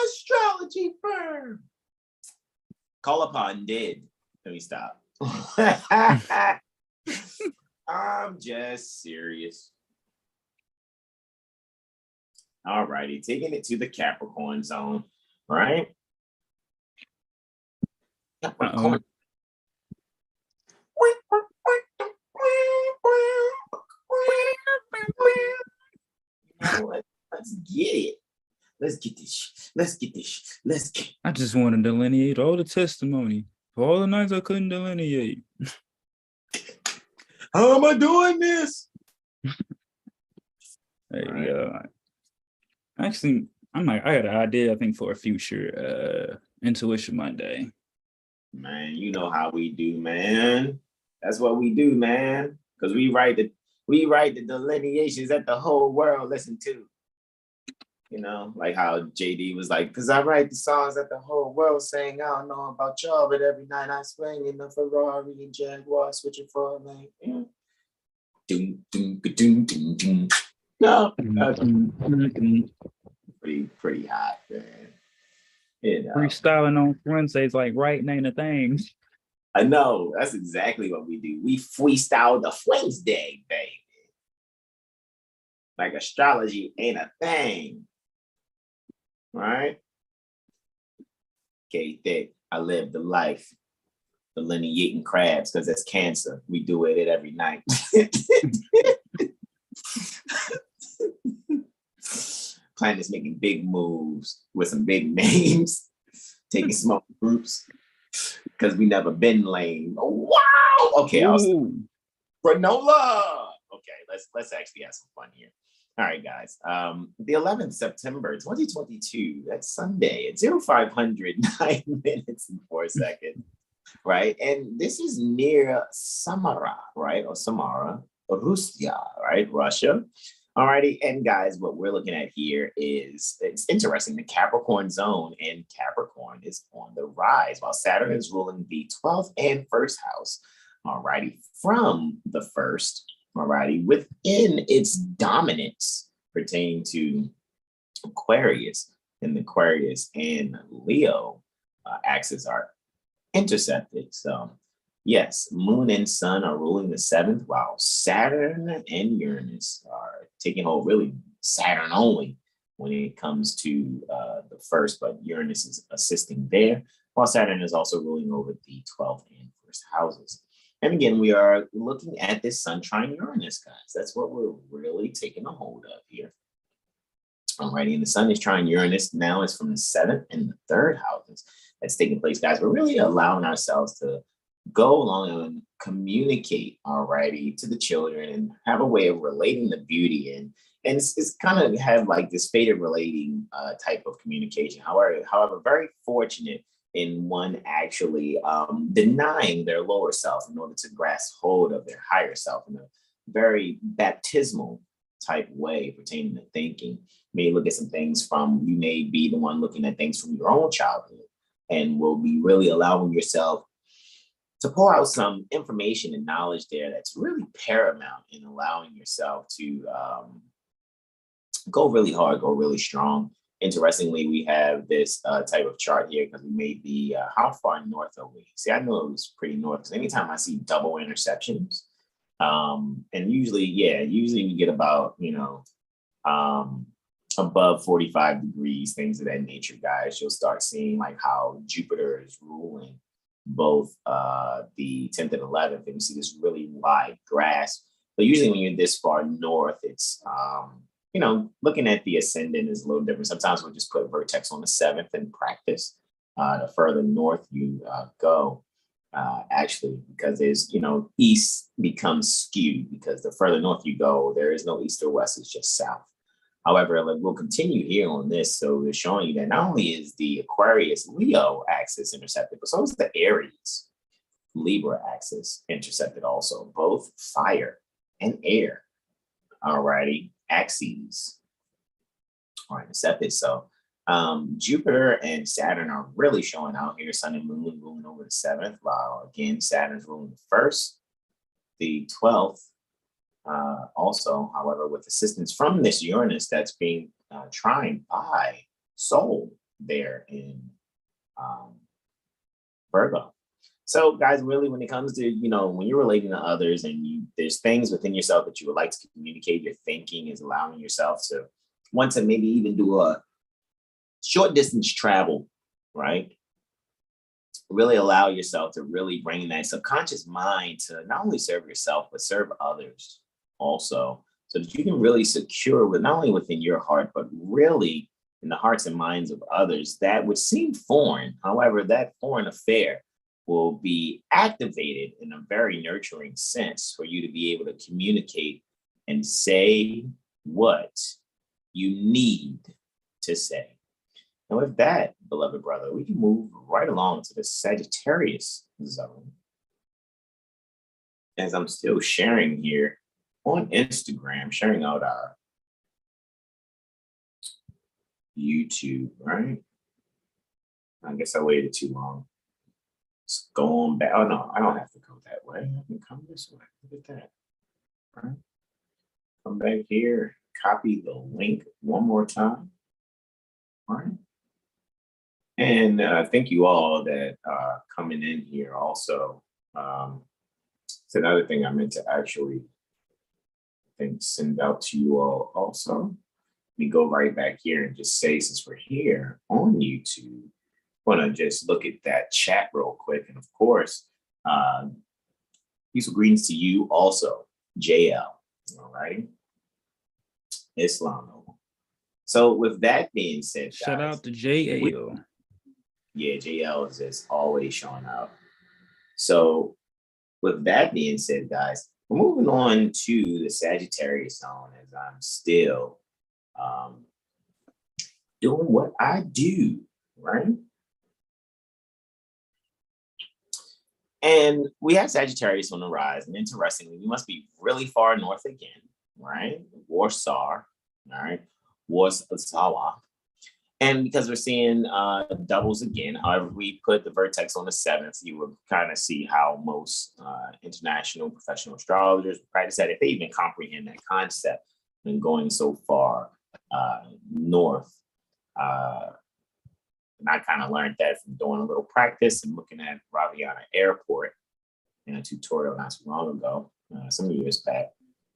Astrology Firm. Call upon dead. Let me stop. I'm just serious. All righty, taking it to the Capricorn zone, right? Capricorn. Let's get it. Let's get this. I just want to delineate all the testimony for all the nights I couldn't delineate. How am I doing this? There you go. Actually, I got an idea, I think, for a future Intuition Monday. Man, you know how we do, man. That's what we do, man. Because we write the delineations that the whole world listen to. You know, like how JD was like, because I write the songs that the whole world saying, I don't know about y'all, but every night I swing in the Ferrari and Jaguar switching for a lane. Yeah. Doom, doom, doom, doom, doom. No, that's pretty hot, man. You know. Freestyling on Wednesdays, like writing ain't a thing. I know, that's exactly what we do. We freestyle the Wednesday, baby. Like astrology ain't a thing. Right? Okay, that I live the life, delineating crabs, because that's Cancer. We do it every night. Planets making big moves with some big names, taking small groups, because we never been lame. Oh, wow. Okay, granola. Okay, let's actually have some fun here. All right, guys. The 11th September 2022, that's Sunday at 0500, 9 minutes and 4 seconds, right? And this is near Samara, right? Or Samara, Russia, right? Russia. All righty. And guys, what we're looking at here is, it's interesting. The Capricorn zone and Capricorn is on the rise while Saturn is ruling the 12th and first house. All righty. From the first, alrighty, within its dominance pertaining to Aquarius, and the Aquarius and Leo axes are intercepted. So yes, Moon and Sun are ruling the 7th, while Saturn and Uranus are taking hold, really Saturn only when it comes to the first, but Uranus is assisting there, while Saturn is also ruling over the 12th and first houses. And again, we are looking at this Sun trine Uranus, guys. That's what we're really taking a hold of here. Alrighty, and the Sun is trine Uranus. Now it's from the 7th and the 3rd houses that's taking place, guys. We're really allowing ourselves to go along and communicate, alrighty, to the children and have a way of relating the beauty and it's kind of have like this fated relating type of communication. However, very fortunate in one actually denying their lower self in order to grasp hold of their higher self in a very baptismal type way pertaining to thinking. May look at some things from, you may be the one looking at things from your own childhood and will be really allowing yourself to pour out some information and knowledge there that's really paramount in allowing yourself to go really hard, go really strong. Interestingly, we have this type of chart here because we made the, how far north are we? See, I know it was pretty north because anytime I see double interceptions, and usually we get about, above 45 degrees, things of that nature, guys. You'll start seeing like how Jupiter is ruling both the 10th and 11th, and you see this really wide grasp. But usually when you're this far north, it's looking at the ascendant is a little different. Sometimes we'll just put vertex on the 7th and practice. The further north you go, actually, because there's, east becomes skewed because the further north you go, there is no east or west, it's just south. However, we'll continue here on this. So we're showing you that not only is the Aquarius Leo axis intercepted, but so is the Aries Libra axis intercepted also, both fire and air. Alrighty. Axes are intercepted. So Jupiter and Saturn are really showing out here. Sun and Moon ruling over the 7th, while again Saturn's ruling the 1st, the 12th. Also, however, with assistance from this Uranus that's being trined by Sol there in Virgo. So guys, really, when it comes to, when you're relating to others and there's things within yourself that you would like to communicate, your thinking is allowing yourself to want to maybe even do a short distance travel, right? Really allow yourself to really bring that subconscious mind to not only serve yourself, but serve others also, so that you can really secure with not only within your heart, but really in the hearts and minds of others that would seem foreign. However, that foreign affair will be activated in a very nurturing sense for you to be able to communicate and say what you need to say. And with that, beloved brother, we can move right along to the Sagittarius zone. As I'm still sharing here on Instagram, sharing out our YouTube, right? I guess I waited too long. It's going back. Oh no, I don't have to go that way. I can come this way. Look at that. Right? Come back here, copy the link one more time. All right. And thank you all that are coming in here also. It's another thing I meant to actually, I think, send out to you all also. Let me go right back here and just say, since we're here on YouTube, I want to just look at that chat real quick. And of course, peaceful greetings to you also, JL, all right? Islam. So with that being said, guys, shout out to JL. Yeah, JL is just always showing up. So with that being said, guys, we're moving on to the Sagittarius zone as I'm still doing what I do, right? And we have Sagittarius on the rise, and interestingly, we must be really far north again, right? Warsaw, all right? Warsaw. And because we're seeing doubles again, however, we put the vertex on the 7th, you will kind of see how most international professional astrologers practice that, if they even comprehend that concept, and going so far north. And I kind of learned that from doing a little practice and looking at Raviana Airport in a tutorial not too long ago, some years back,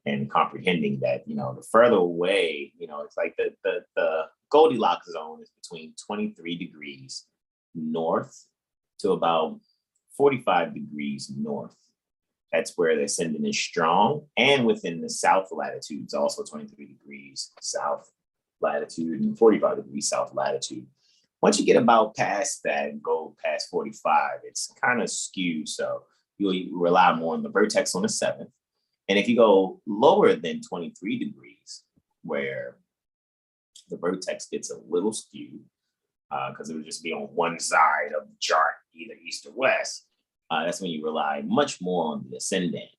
and comprehending that, you know, the further away, you know, it's like the Goldilocks zone is between 23 degrees north to about 45 degrees north. That's where the ascendant is strong. And within the south latitudes, also 23 degrees south latitude and 45 degrees south latitude. Once you get about past that, go past 45, it's kind of skewed. So you rely more on the vertex on the 7th. And if you go lower than 23 degrees, where the vertex gets a little skewed, because it would just be on one side of the chart, either east or west, that's when you rely much more on the ascendant.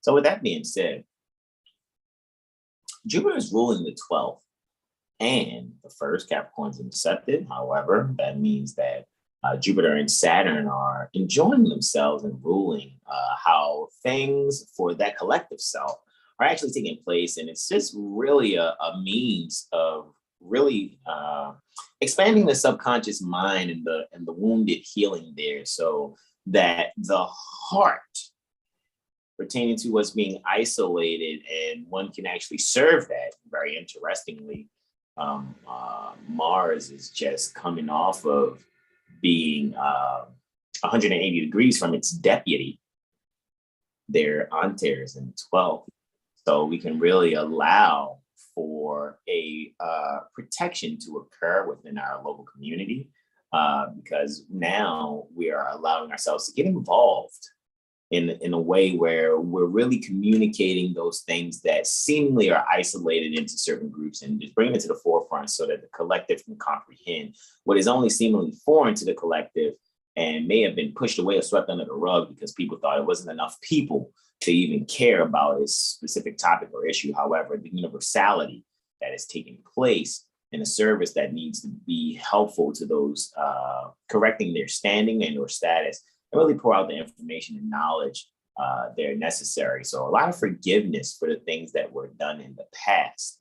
So with that being said, Jupiter is ruling the 12th and the first. Capricorn's incepted. However, that means that Jupiter and Saturn are enjoying themselves and ruling how things for that collective self are actually taking place. And it's just really a means of really expanding the subconscious mind and the wounded healing there, so that the heart pertaining to what's being isolated, and one can actually serve that. Very interestingly, Mars is just coming off of being 180 degrees from its deputy, their antares in 12th. So we can really allow for a protection to occur within our local community, because now we are allowing ourselves to get involved in a way where we're really communicating those things that seemingly are isolated into certain groups, and just bringing it to the forefront so that the collective can comprehend what is only seemingly foreign to the collective and may have been pushed away or swept under the rug because people thought it wasn't enough people to even care about a specific topic or issue. However, the universality that is taking place in a service that needs to be helpful to those correcting their standing and or status, and really pour out the information and knowledge they're necessary. So a lot of forgiveness for the things that were done in the past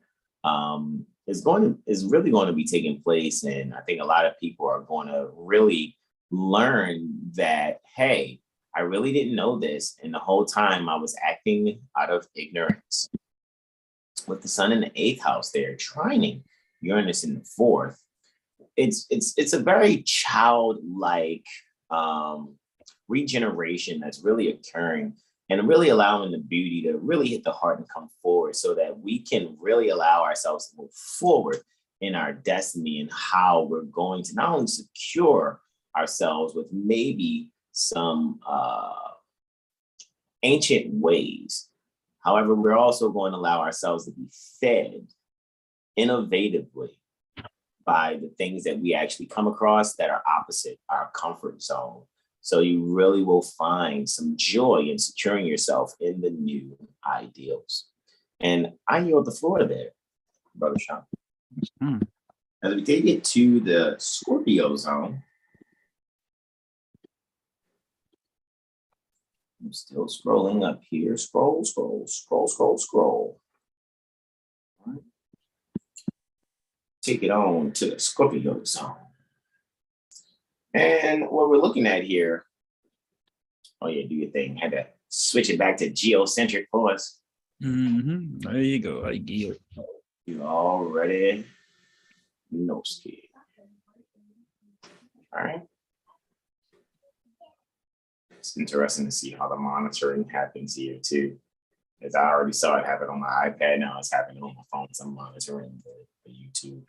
is really going to be taking place. And I think a lot of people are going to really learn that, hey, I really didn't know this, and the whole time I was acting out of ignorance. With the sun in the 8th house there, trining Uranus in the 4th, it's a very childlike regeneration that's really occurring, and really allowing the beauty to really hit the heart and come forward, so that we can really allow ourselves to move forward in our destiny and how we're going to not only secure ourselves with maybe some ancient ways. However, we're also going to allow ourselves to be fed innovatively by the things that we actually come across that are opposite our comfort zone. So you really will find some joy in securing yourself in the new ideals. And I yield the floor there, Brother Sean. As we take it to the Scorpio zone, I'm still scrolling up here. Scroll. All right. Take it on to the Scorpio zone. And what we're looking at here, oh yeah, do your thing. Had to switch it back to geocentric for us. There you go. I get it. You already know, Skid. All right. It's interesting to see how the monitoring happens here too. As I already saw it happen on my iPad, now it's happening on my phone. So I'm monitoring the YouTube.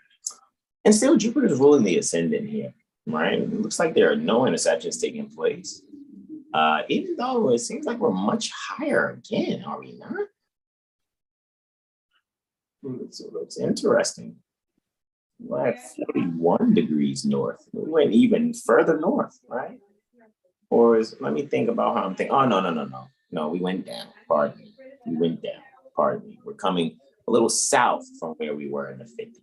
And still, Jupiter's ruling the ascendant here, right? It looks like there are no interceptions taking place. Even though it seems like we're much higher again, are we not? So it's interesting. We're at 41 degrees north. We went even further north, right? Or let me think about how I'm thinking. Oh, no. No, we went down. Pardon me. We went down. Pardon me. We're coming a little south from where we were in the 50s.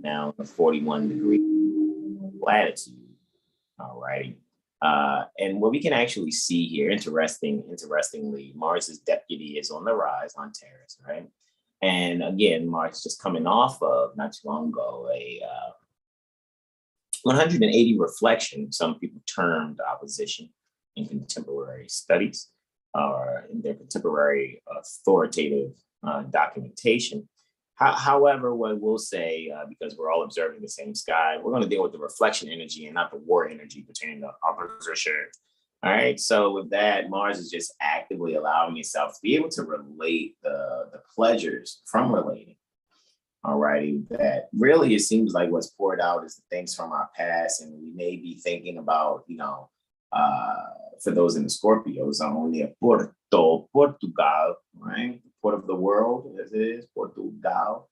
Now, the 41 degree latitude. All righty. And what we can actually see here, interestingly, Mars's deputy is on the rise on Taurus, right? And again, Mars just coming off of, not too long ago, a 180 reflection, some people termed opposition in contemporary studies or in their contemporary authoritative documentation. However, what we'll say, because we're all observing the same sky, we're going to deal with the reflection energy and not the war energy between the opposition. All right. So with that, Mars is just actively allowing itself to be able to relate the pleasures from relating. All righty. That really, it seems like what's poured out is the things from our past. And we may be thinking about, for those in the Scorpio zone, near Portugal, right? The port of the world, as it is, Portugal,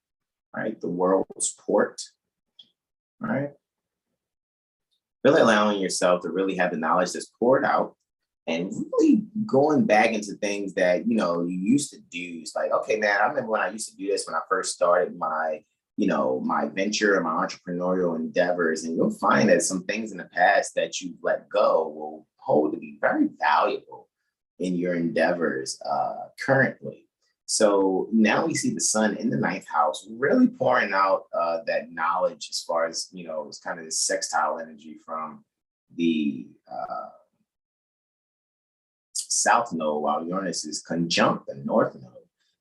right? The world's port, right? Really allowing yourself to really have the knowledge that's poured out and really going back into things that, you used to do. It's like, okay, man, I remember when I used to do this when I first started my, my venture and my entrepreneurial endeavors. And you'll find that some things in the past that you've let go will hold to be very valuable in your endeavors currently. So now we see the sun in the 9th house really pouring out that knowledge as far as, it's kind of this sextile energy from the south node, while Uranus is conjunct the north node.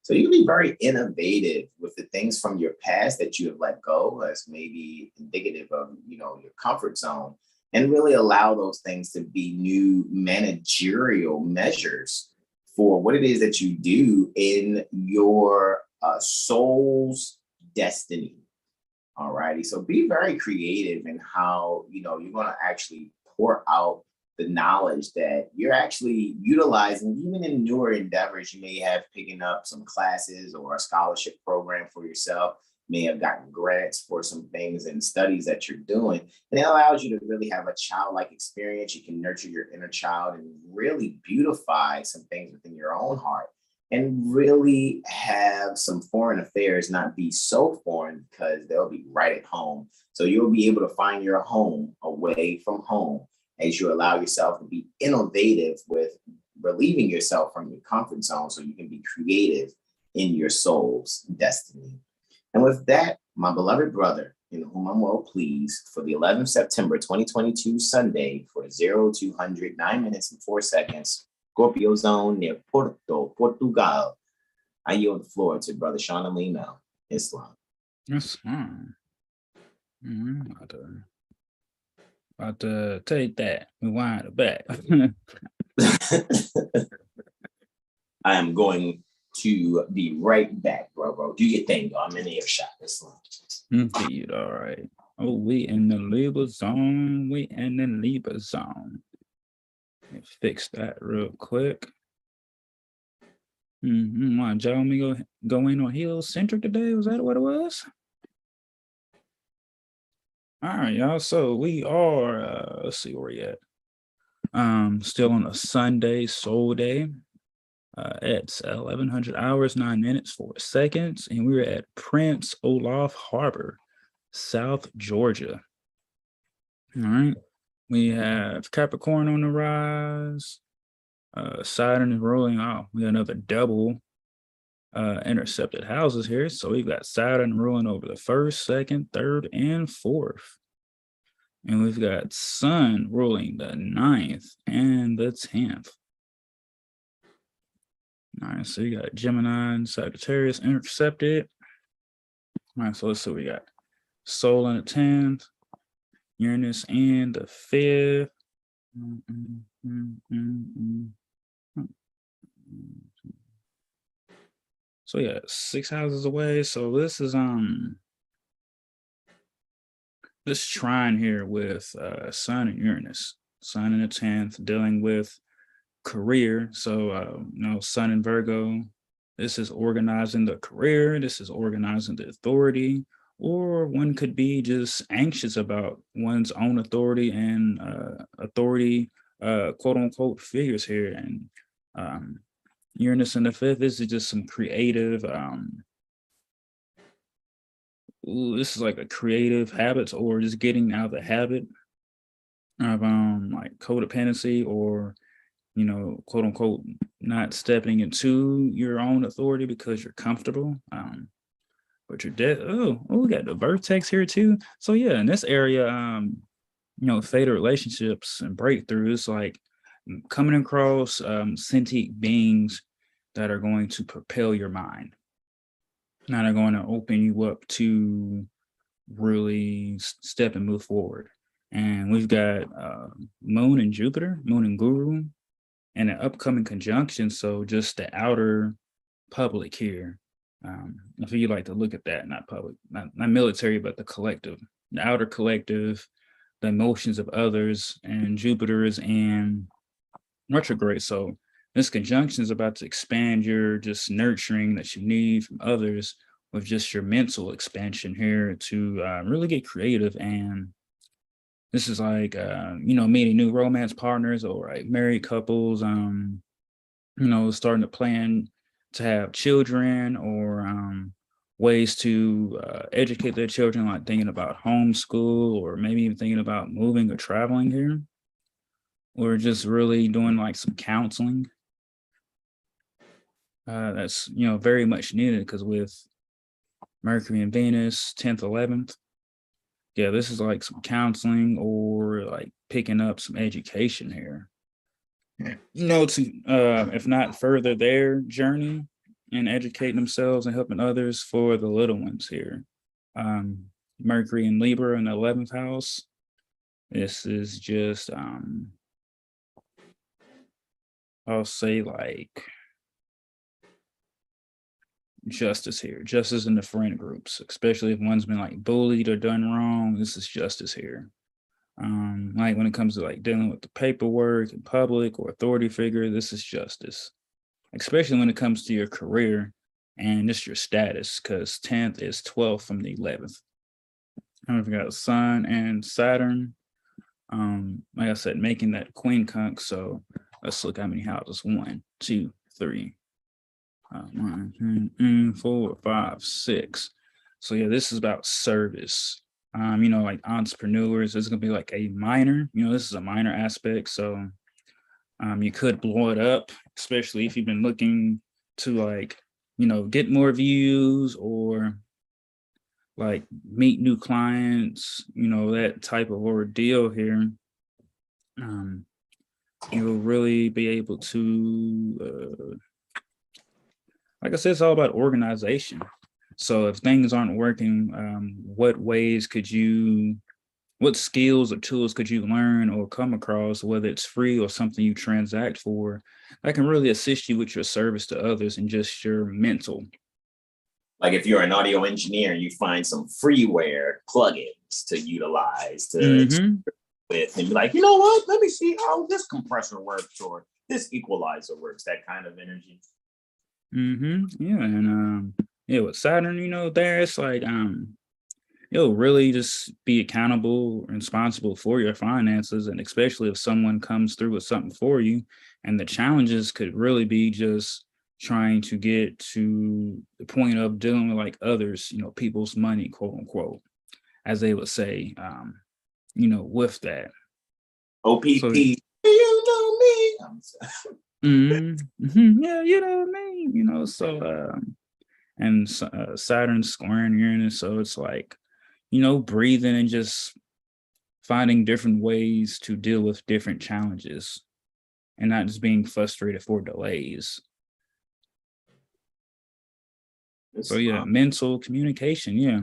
So you can be very innovative with the things from your past that you have let go as maybe indicative of, your comfort zone, and really allow those things to be new managerial measures for what it is that you do in your soul's destiny. All righty. So be very creative in how, you're going to actually pour out the knowledge that you're actually utilizing, even in newer endeavors. You may have picking up some classes or a scholarship program for yourself, may have gotten grants for some things and studies that you're doing. And it allows you to really have a childlike experience. You can nurture your inner child and really beautify some things within your own heart and really have some foreign affairs not be so foreign because they'll be right at home. So you'll be able to find your home away from home as you allow yourself to be innovative with relieving yourself from your comfort zone so you can be creative in your soul's destiny. And with that, my beloved brother, in whom I'm well pleased, for the 11th September 2022 Sunday for 0200 9 minutes and 4 seconds, Scorpio zone near Portugal, I yield the floor to Brother Sean Alim now, Islam. That's fine. About to take that, rewind it back. I am going to be right back, bro. Do your thing, though. I'm in the earshot. Islam. Indeed, all right. Oh, we in the Libra zone. Let me fix that real quick. Want y'all me go in on heliocentric today? Was that what it was? All right, y'all. So we are, let's see where we at. Still on a Sunday, soul day. It's 1100 hours, 9 minutes, 4 seconds. And we're at Prince Olaf Harbor, South Georgia. All right. We have Capricorn on the rise. Saturn is rolling out. We got another double intercepted houses here. So we've got Saturn ruling over the 1st, 2nd, 3rd, and 4th. And we've got Sun ruling the 9th and the 10th. All right, so you got Gemini and Sagittarius intercepted. All right, so let's see what we got. Sol on the 10th, Uranus in the 5th. So yeah, 6 houses away. So this is this trine here with Sun and Uranus. Sun in the 10th, dealing with career. So Sun in Virgo. This is organizing the career. This is organizing the authority. Or one could be just anxious about one's own authority and authority, quote unquote, figures here. And Uranus in the 5th, this is just some creative, this is like a creative habits, or just getting out of the habit of like codependency, or quote unquote, not stepping into your own authority because you're comfortable. But you're dead. Oh, we got the birth text here too. So yeah, in this area, fatal relationships and breakthroughs, like coming across sentient beings that are going to propel your mind, that are going to open you up to really step and move forward. And we've got Moon and Jupiter, Moon and Guru, and an upcoming conjunction. So just the outer public here. If you like to look at that, not public, not military, but the collective, the outer collective, the emotions of others, and Jupiter is in retrograde. So this conjunction is about to expand your just nurturing that you need from others with just your mental expansion here to really get creative. And this is like, meeting new romance partners or like married couples, starting to plan to have children, or ways to educate their children, like thinking about homeschool, or maybe even thinking about moving or traveling here, or just really doing like some counseling. That's, very much needed, because with Mercury and Venus, 10th, 11th, yeah, this is like some counseling or like picking up some education here. To if not further their journey and educating themselves and helping others for the little ones here. Mercury and Libra in the 11th house. This is just I'll say like justice here. Justice in the friend groups, especially if one's been like bullied or done wrong. This is justice here. Like when it comes to like dealing with the paperwork in public or authority figure, this is justice, especially when it comes to your career and just your status, because 10th is 12th from the 11th. We've got Sun and Saturn. Like I said, making that quincunx. So let's look how many houses. 1, 2, 3, 4, 5, 6. So yeah, this is about service. Like entrepreneurs, it's gonna be like a minor, this is a minor aspect. So you could blow it up, especially if you've been looking to like, get more views, or like meet new clients, that type of ordeal here. You'll really be able to, like I said, it's all about organization. So if things aren't working, what skills or tools could you learn or come across, whether it's free or something you transact for, that can really assist you with your service to others and just your mental. Like if you're an audio engineer, you find some freeware plugins to utilize to with, and be like, you know what? Let me see how this compressor works, or this equalizer works. That kind of energy. Yeah, and with Saturn, there it's like you'll really just be accountable, responsible for your finances, and especially if someone comes through with something for you, and the challenges could really be just trying to get to the point of dealing with like others, people's money, quote unquote, as they would say, with that. OPP. So, you know me. I'm sorry. Yeah, you know what I mean. So and Saturn squaring Uranus, so it's like, breathing and just finding different ways to deal with different challenges and not just being frustrated for delays. So yeah, mental communication, yeah.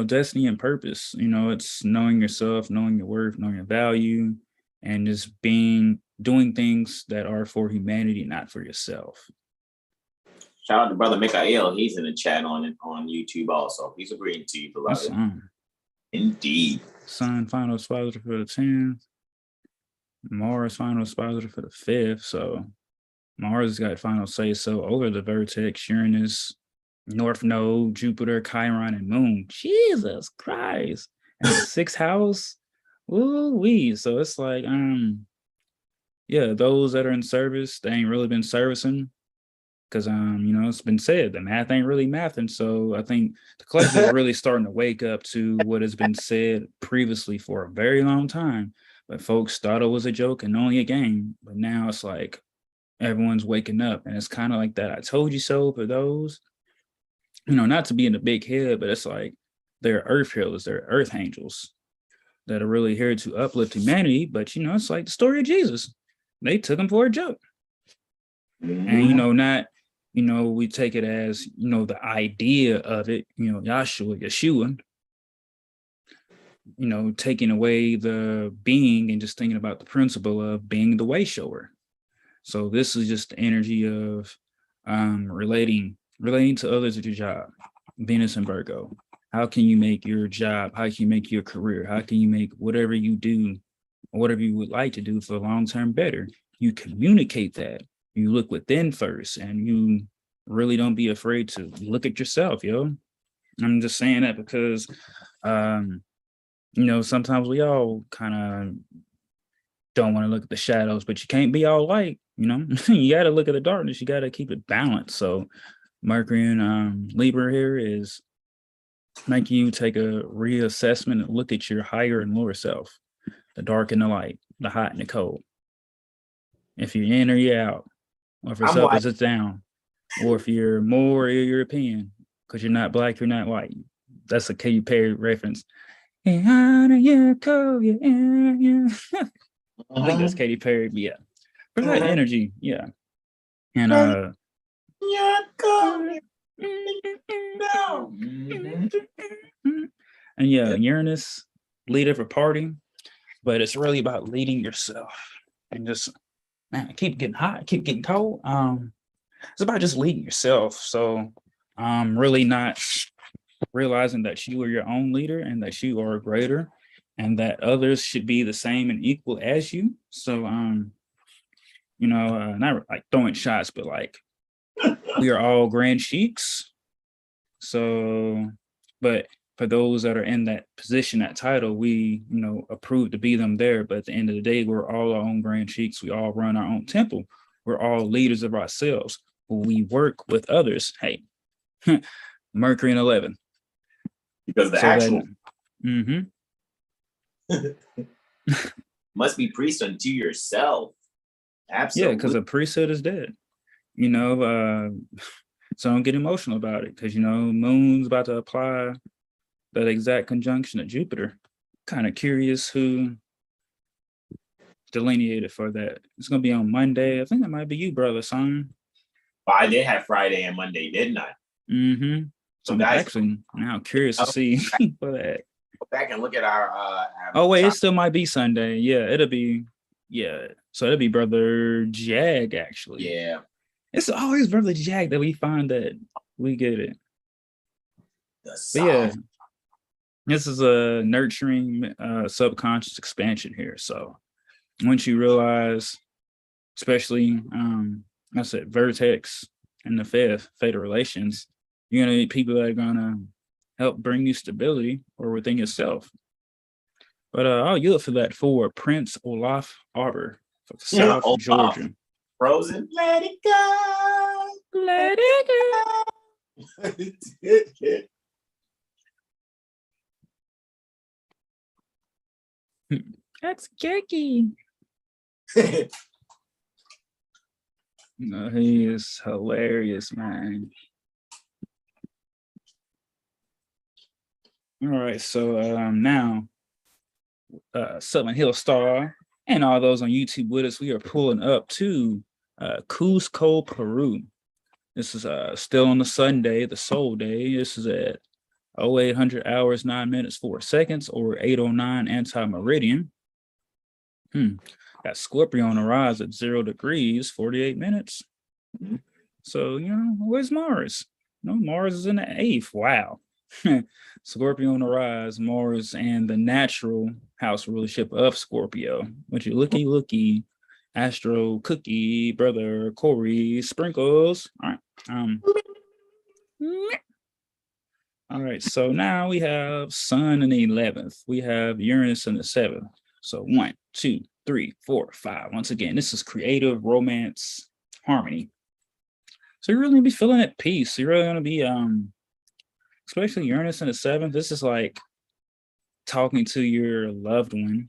Destiny and purpose, it's knowing yourself, knowing your worth, knowing your value, and just doing things that are for humanity, not for yourself. Shout out to brother Mikael. He's in the chat on YouTube also. He's agreeing to you, beloved. Indeed. Sun final expositor for the 10th. Mars final expositor for the 5th. So Mars got final say so over the vertex, Uranus, North Node, Jupiter, Chiron, and Moon. Jesus Christ. And the 6th house. Ooh-wee. So it's like, those that are in service, they ain't really been servicing. Because it's been said the math ain't really mathing. So I think the collective is really starting to wake up to what has been said previously for a very long time. But folks thought it was a joke and only a game. But now it's like everyone's waking up, and it's kind of like that I told you so for those. Not to be in the big head, but it's like they're earth healers, they're earth angels that are really here to uplift humanity. But it's like the story of Jesus. They took him for a joke. And we take it as, the idea of it, Yeshua, taking away the being and just thinking about the principle of being the way shower. So this is just the energy of relating to others at your job, Venus and Virgo. How can you make your job? How can you make your career? How can you make whatever you do, or whatever you would like to do for the long term better? You communicate that. You look within first, and you really don't be afraid to look at yourself, yo. I'm just saying that because, sometimes we all kind of don't want to look at the shadows, but you can't be all light, you got to look at the darkness. You got to keep it balanced. So Mercury and Libra here is making you take a reassessment and look at your higher and lower self, the dark and the light, the hot and the cold. If you're in or you're out, or if it's up or it's down, or if you're more European, because you're not black, you're not white. That's a Katy Perry reference. I think that's Katy Perry, but yeah. For that energy, yeah. And and yeah, Uranus, leader for party, but it's really about leading yourself and just keep getting hot, keep getting cold. It's about just leading yourself. So really not realizing that you are your own leader and that you are greater and that others should be the same and equal as you. So not like throwing shots, but like we are all grand sheiks. So, but for those that are in that position, that title, we, approve to be them there. But at the end of the day, we're all our own grand sheiks. We all run our own temple. We're all leaders of ourselves. We work with others. Hey, Mercury in 11. Because the so actual must be priest unto yourself. Absolutely. Yeah, because a priesthood is dead. So don't get emotional about it, because Moon's about to apply that exact conjunction to Jupiter. Kind of curious who delineated for that. It's gonna be on Monday. I think that might be you, brother, son. Well, I did have Friday and Monday, didn't I? So I'm actually now curious to see for that. Go back and look at our oh wait, it still might be Sunday. Yeah, it'll be so it'll be brother Jag, actually. Yeah. It's always brother Jag that we find that we get it. But yeah, this is a nurturing subconscious expansion here. So once you realize, especially I said vertex and the fifth, fatal relations, you're gonna need people that are gonna help bring you stability or within yourself. But I'll yield for that for Prince Olaf Arbor for South Georgia. Frozen. Let it go. Let it go. That's Jackie. No, he is hilarious, man. All right, so now 7HealStar and all those on YouTube with us, we are pulling up to Cusco, Peru. This is still on the Sunday, the Soul Day. This is at 0800 hours 9 minutes 4 seconds, or 809 anti-meridian. Got Scorpio on the rise at 0 degrees 48 minutes. So, where's Mars? No, Mars is in the 8th. Wow. Scorpio on the rise, Mars, and the natural house rulership of Scorpio. But you looky, Astro Cookie, brother Corey Sprinkles. All right. All right, so now we have Sun in the 11th. We have Uranus in the 7th. So 1, 2, 3, 4, 5. Once again, this is creative, romance, harmony. So you're really gonna be feeling at peace. You're really gonna be, especially Uranus in the 7th. This is like talking to your loved one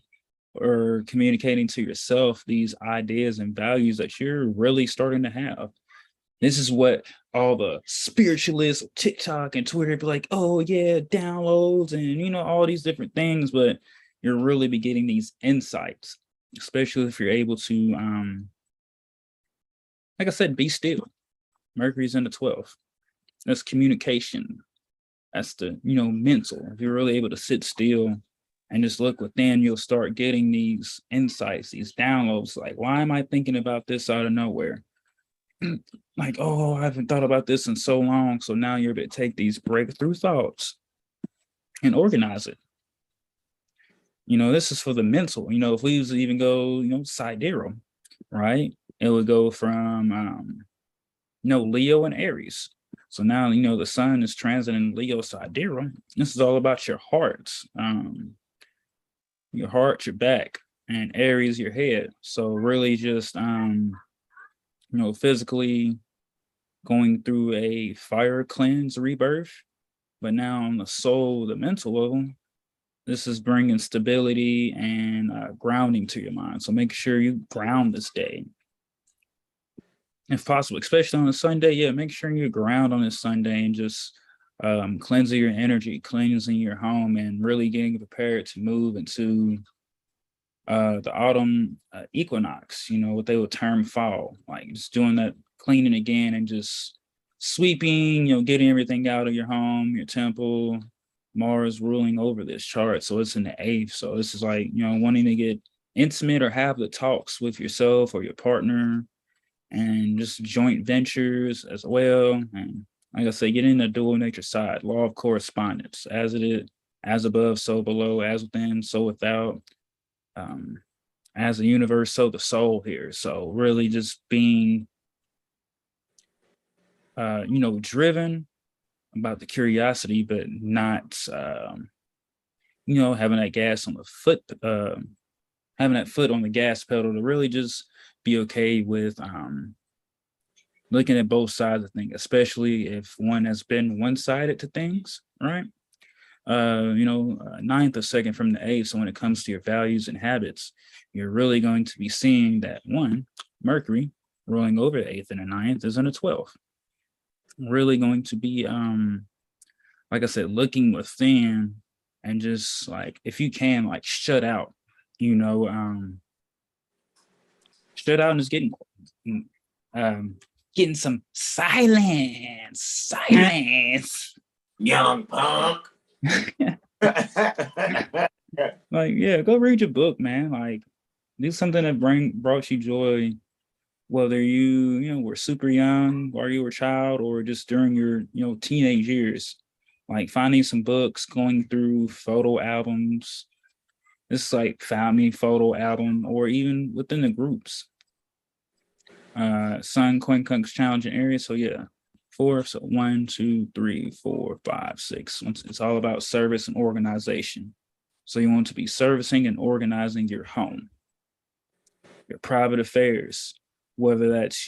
or communicating to yourself these ideas and values that you're really starting to have. This is what all the spiritualists, TikTok and Twitter be like, oh yeah, downloads and all these different things, but you're really be getting these insights, especially if you're able to, like I said, be still. Mercury's in the 12th. That's communication. That's the, mental. If you're really able to sit still and just look within, you'll start getting these insights, these downloads. Like, why am I thinking about this out of nowhere? Like, oh, I haven't thought about this in so long. So now you're able to take these breakthrough thoughts and organize it. This is for the mental. If we was to even go, sidereal, right? It would go from, Leo and Aries. So now, the sun is transiting Leo sidereal. This is all about your heart, your back, and Aries, your head. So really just, physically going through a fire cleanse rebirth. But now on the soul, the mental level, this is bringing stability and grounding to your mind. So make sure you ground this day. If possible, especially on a Sunday, make sure you ground on this Sunday and just cleansing your energy, cleansing your home, and really getting prepared to move into the autumn equinox, what they would term fall, like just doing that cleaning again and just sweeping, getting everything out of your home, your temple. Mars ruling over this chart, so it's in the 8th. So this is like, wanting to get intimate or have the talks with yourself or your partner, and just joint ventures as well. And like I say, get in the dual nature side, law of correspondence, as it is, as above, so below, as within, so without, as the universe, so the soul here. So really just being, driven about the curiosity, but not, having that gas on the foot, having that foot on the gas pedal, to really just be okay with looking at both sides of things, especially if one has been one-sided to things, right? 9th or 2nd from the 8th. So when it comes to your values and habits, you're really going to be seeing that Mercury rolling over the 8th and the 9th is in the 12th. Really going to be, like I said, looking within and just like, if you can, like shut out, shut out and just getting some silence. Young punk. Like, go read your book, man. Like, do something that brought you joy, whether you were super young or you were a child, or just during your teenage years. Like finding some books, going through photo albums. This is like found me photo album, or even within the groups. Sun Quincunx challenge in area. So 4. So 1, 2, 3, 4, 5, 6. It's all about service and organization. So you want to be servicing and organizing your home, your private affairs, whether that's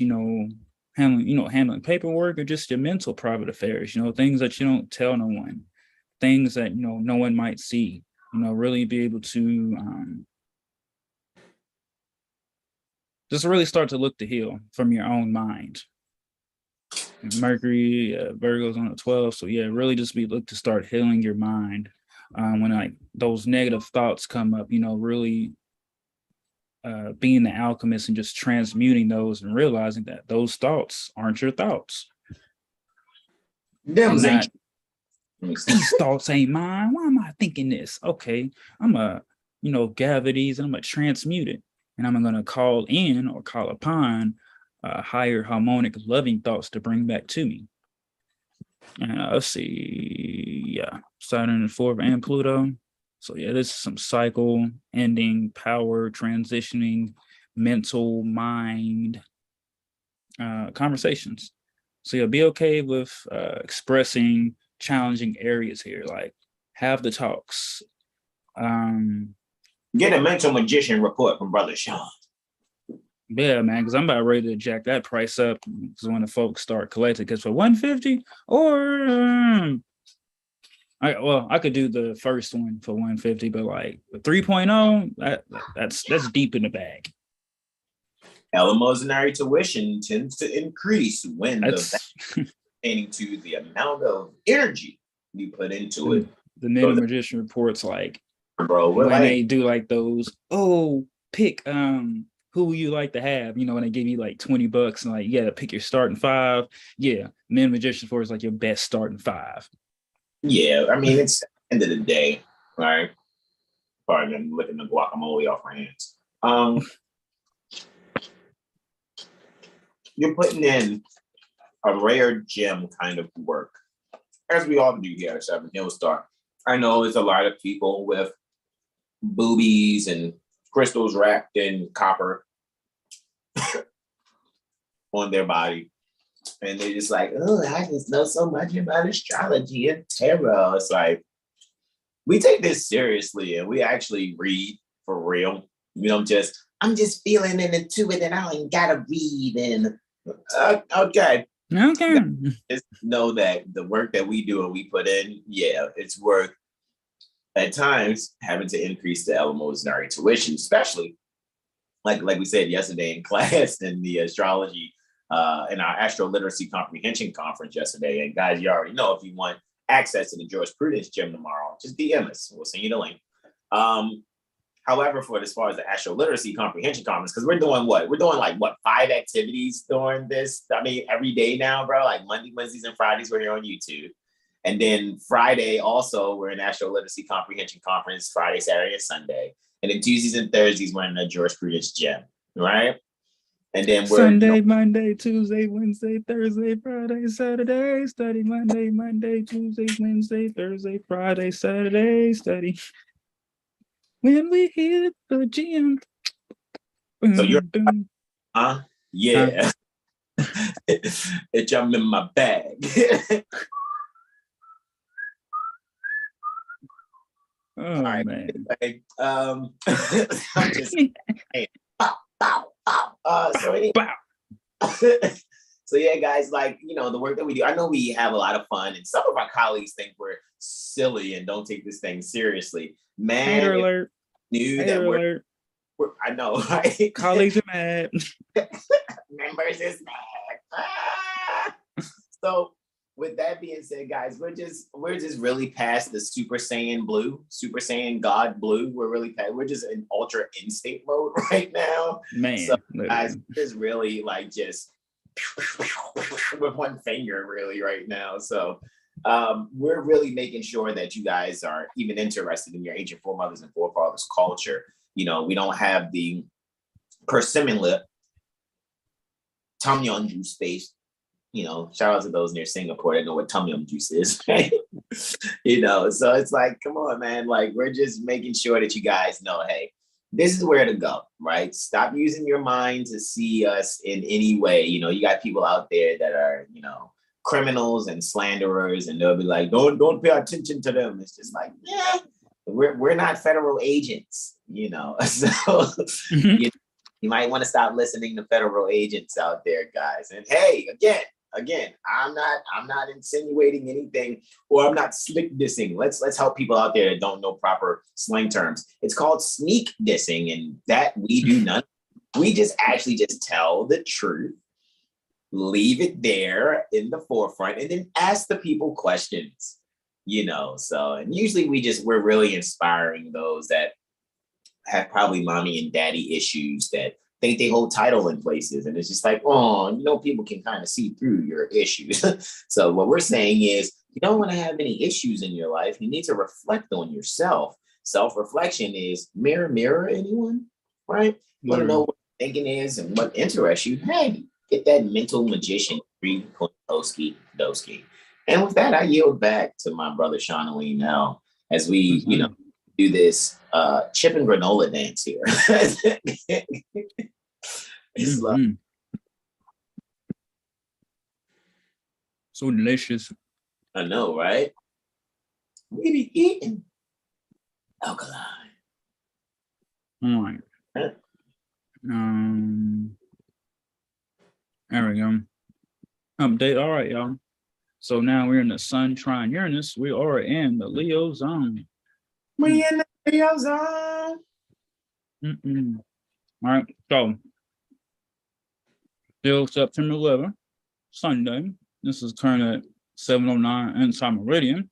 handling paperwork, or just your mental private affairs. Things that you don't tell no one, things that no one might see. really be able to just really start to look to heal from your own mind. Mercury, Virgo's on the 12th. So yeah, really just look to start healing your mind. When like those negative thoughts come up, really being the alchemist and just transmuting those and realizing that those thoughts aren't your thoughts. These thoughts ain't mine. Why am I thinking this? Okay, I'm gather these and I'm gonna transmute it, and I'm gonna call in or call upon higher harmonic loving thoughts to bring back to me. Let's see, yeah, Saturn in the 4th and Pluto. So yeah, this is some cycle ending, power transitioning, mental mind conversations. So yeah, be okay with expressing challenging areas here, like have the talks. Get a mental magician report from Brother Sean. Yeah, man, because I'm about ready to jack that price up because when the folks start collecting, because for $150 or I could do the first one for $150, but like the 3.0, that's deep in the bag. Elementary tuition tends to increase when pertaining to the amount of energy you put into it. The mental magician reports like, bro, when they do like those, pick who you like to have, when they give you like $20 and like you gotta pick your starting 5. Yeah, mental magician report is like your best starting 5. Yeah, I mean it's the end of the day, right? Pardon, I'm licking the guacamole off my hands. You're putting in a rare gem kind of work, as we all do here at 7HealStar. I know it's a lot of people with boobies and crystals wrapped in copper on their body. And they're just like, oh, I just know so much about astrology and tarot. It's like, we take this seriously and we actually read for real. I'm just feeling into it and I ain't gotta read. And okay. Just know that the work that we do and we put in, yeah, it's worth at times having to increase the elementary tuition, especially like we said yesterday in class in the astrology in our AstroLiteracy comprehension conference yesterday. And guys, you already know, if you want access to the jurisprudence gym tomorrow, just DM us. We'll send you the link. However, as far as the AstroLiteracy comprehension conference, because we're doing 5 activities during this. I mean, every day now, bro. Like Monday, Wednesdays, and Fridays, we're here on YouTube. And then Friday, also, we're in AstroLiteracy Comprehension Conference, Friday, Saturday, and Sunday. And then Tuesdays and Thursdays, we're in the Jurisprudence Gym, right? And then we're Sunday, Monday, Tuesday, Wednesday, Thursday, Friday, Saturday, study. Monday, Tuesday, Wednesday, Thursday, Friday, Saturday, study. When we hit the gym. So you're, yeah. It's I'm in my bag. All right, man. Anyway, I'm just saying. So yeah, guys, like, the work that we do, I know we have a lot of fun, and some of our colleagues think we're silly and don't take this thing seriously. Man, hater alert. Knew hater that alert. I know, right? Colleagues are mad. Members is mad. So with that being said, guys, we're just really past the Super Saiyan Blue, Super Saiyan God Blue. We're just in Ultra Instinct mode right now. Man, so guys, just really just with one finger, really, right now. So we're really making sure that you guys are even interested in your ancient foremothers and forefathers culture. We don't have the persimmon lip, tom yum juice space. Shout out to those near Singapore that know what tom yum juice is, right? So it's like, come on, man. Like, we're just making sure that you guys know, hey, this is where to go, right? Stop using your mind to see us in any way. You got people out there that are, criminals and slanderers, and they'll be like, don't pay attention to them. It's just like, yeah, we're not federal agents, So you might want to stop listening to federal agents out there, guys. And hey, again, again, I'm not insinuating anything, or I'm not slick dissing. Let's help people out there that don't know proper slang terms. It's called sneak dissing, and that we do none. We just actually just tell the truth, leave it there in the forefront, and then ask the people questions. So, and usually we're really inspiring those that have probably mommy and daddy issues, that think they hold title in places, and it's just like, oh, people can kind of see through your issues. So what we're saying is, you don't want to have any issues in your life. You need to reflect on yourself. Self-reflection is mirror, anyone, right? You want to know what thinking is and what interests you. Hey, get that mental magician, Doski. And with that, I yield back to my brother Sean Alim now, as we, do this chip and granola dance here. So delicious. I know, right? We be eating alkaline. All right. There we go. Update. All right, y'all. So now we're in the Sun Trine Uranus. We are in the Leo zone. We in the Leo zone. All right. So still September 11th, Sunday. This is current at 7:09 inside meridian.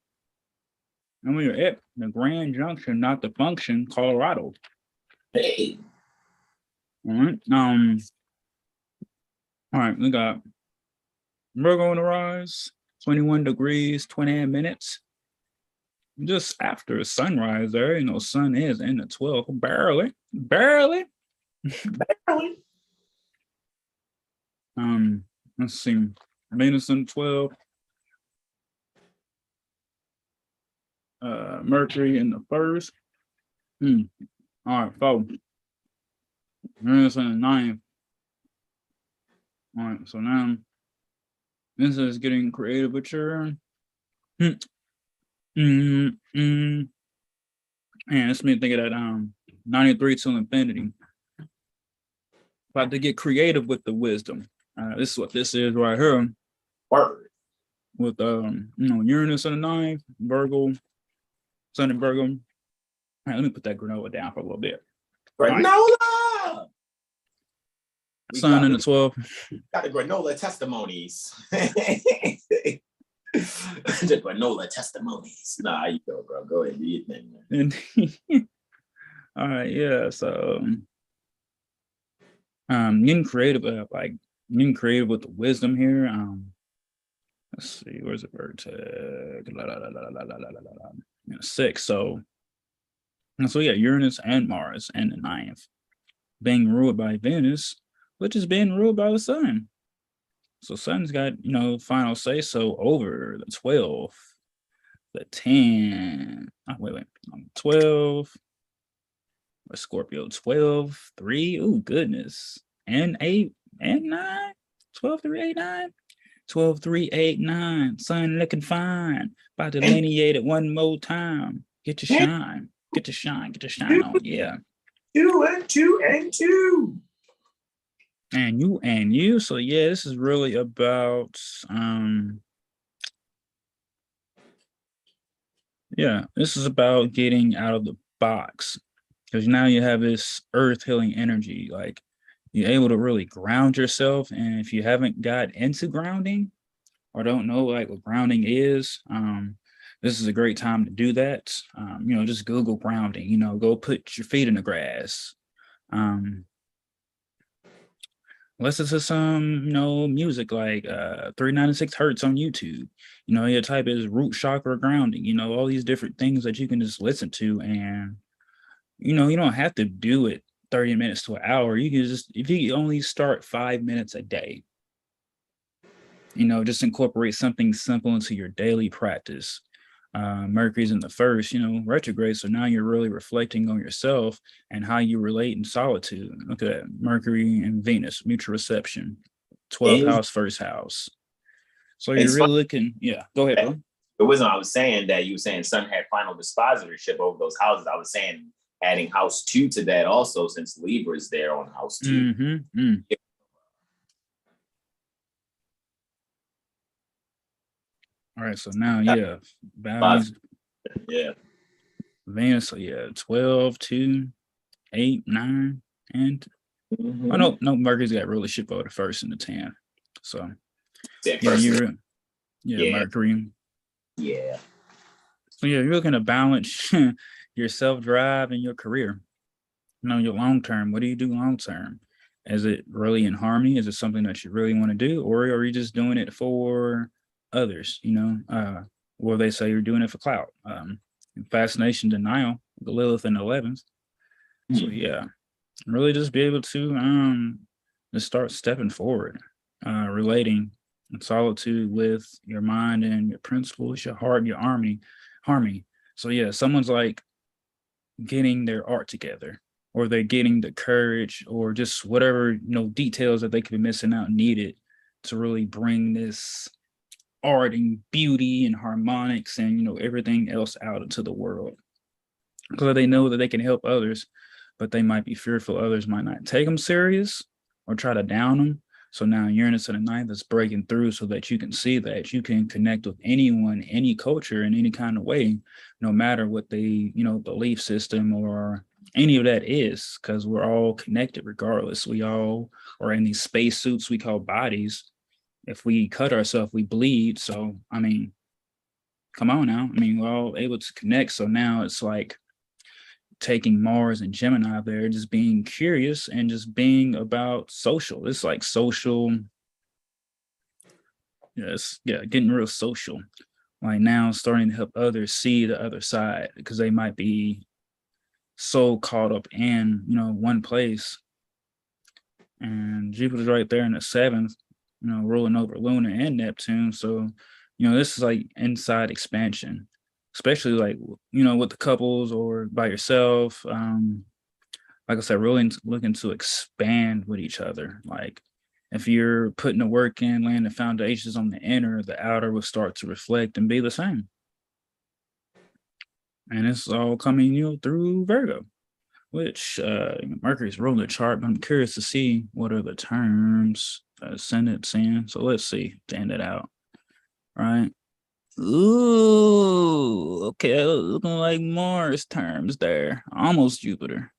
And we are at the Grand Junction, not the function, Colorado. Hey. All right. All right, we got Virgo on the rise, 21 degrees, 28 minutes. Just after sunrise there, sun is in the 12th, barely. Let's see, Venus in 12, Mercury in the 1st. All right, so Venus in the 9th. All right, so now this is getting creative with your and it's me thinking that 93 to infinity. About to get creative with the wisdom. This is what this is right here. Word. With Uranus in the 9th, Virgo, Sun in Virgo. All right, let me put that granola down for a little bit. Granola! Right. Sun in the 12th. Got the granola testimonies. The granola testimonies. Nah, you go, bro. Go ahead, do your thing, man. All right, yeah. So getting creative, getting creative with the wisdom here. Let's see, where's the bird tag? 6. So yeah, Uranus and Mars and the 9th being ruled by Venus, which is being ruled by the Sun. So Sun's got, final say so over the 12, the 10. 12. Or Scorpio 12, 3. Ooh, goodness. And 8 and 9. 12, 3, 8, 9. 12, 3, 8, 9. Sun looking fine. About to delineate it one more time. Get your shine. Get your shine on. Yeah. 2 and 2 and 2. And you. So yeah, this is really about this is about getting out of the box. Because now you have this earth healing energy. Like, you're able to really ground yourself. And if you haven't got into grounding or don't know what grounding is, this is a great time to do that. Just Google grounding, go put your feet in the grass. Listen to some, music like 396 hertz on YouTube. Your type is root chakra grounding, all these different things that you can just listen to. And, you don't have to do it 30 minutes to an hour. You can just, if you only start 5 minutes a day, just incorporate something simple into your daily practice. Mercury's in the 1st, retrograde. So now you're really reflecting on yourself and how you relate in solitude. Look at that. Mercury and Venus, mutual reception, 12th house, 1st house. So you're really looking, go ahead, bro. It wasn't, I was saying that you were saying Sun had final dispositorship over those houses. I was saying adding house 2 to that also, since Libra is there on house 2. All right, so now, yeah, values, Yeah. Venus, so yeah, 12, 2, 8, 9, and Mhm. oh no, Mercury's got rulership over the first and the 10. So That yeah, person. Yeah. Mercury. Yeah. So yeah, you're looking to balance your self-drive and your career. Your long term. What do you do long term? Is it really in harmony? Is it something that you really want to do, or are you just doing it for others? Or they say you're doing it for clout. Fascination, denial, the Lilith in the 11th. So yeah, really just be able to just start stepping forward, relating in solitude with your mind and your principles, your heart, and your harmony. So yeah, someone's like getting their art together, or they're getting the courage, or just whatever details that they could be missing out needed to really bring this art and beauty and harmonics and everything else out into the world, because they know that they can help others, but they might be fearful others might not take them serious or try to down them. So now Uranus in the ninth is breaking through so that you can see that you can connect with anyone, any culture in any kind of way, no matter what they, belief system or any of that is, because we're all connected regardless. We all are in these space suits we call bodies. If we cut ourselves, we bleed. So, I mean, come on now. I mean, we're all able to connect. So now it's like taking Mars and Gemini there, just being curious and just being about social. It's like social. Yes, yeah, getting real social. Like now starting to help others see the other side, because they might be so caught up in, one place. And Jupiter's right there in the 7th, ruling over Luna and Neptune. So, this is like inside expansion, especially like, with the couples or by yourself. Like I said, really looking to expand with each other. Like if you're putting the work in, laying the foundations on the inner, the outer will start to reflect and be the same. And it's all coming, through Virgo, which Mercury's ruling the chart, but I'm curious to see what are the terms ascendant's in. So let's see, to end it out. All right. Ooh, okay, looking like Mars terms there. Almost Jupiter.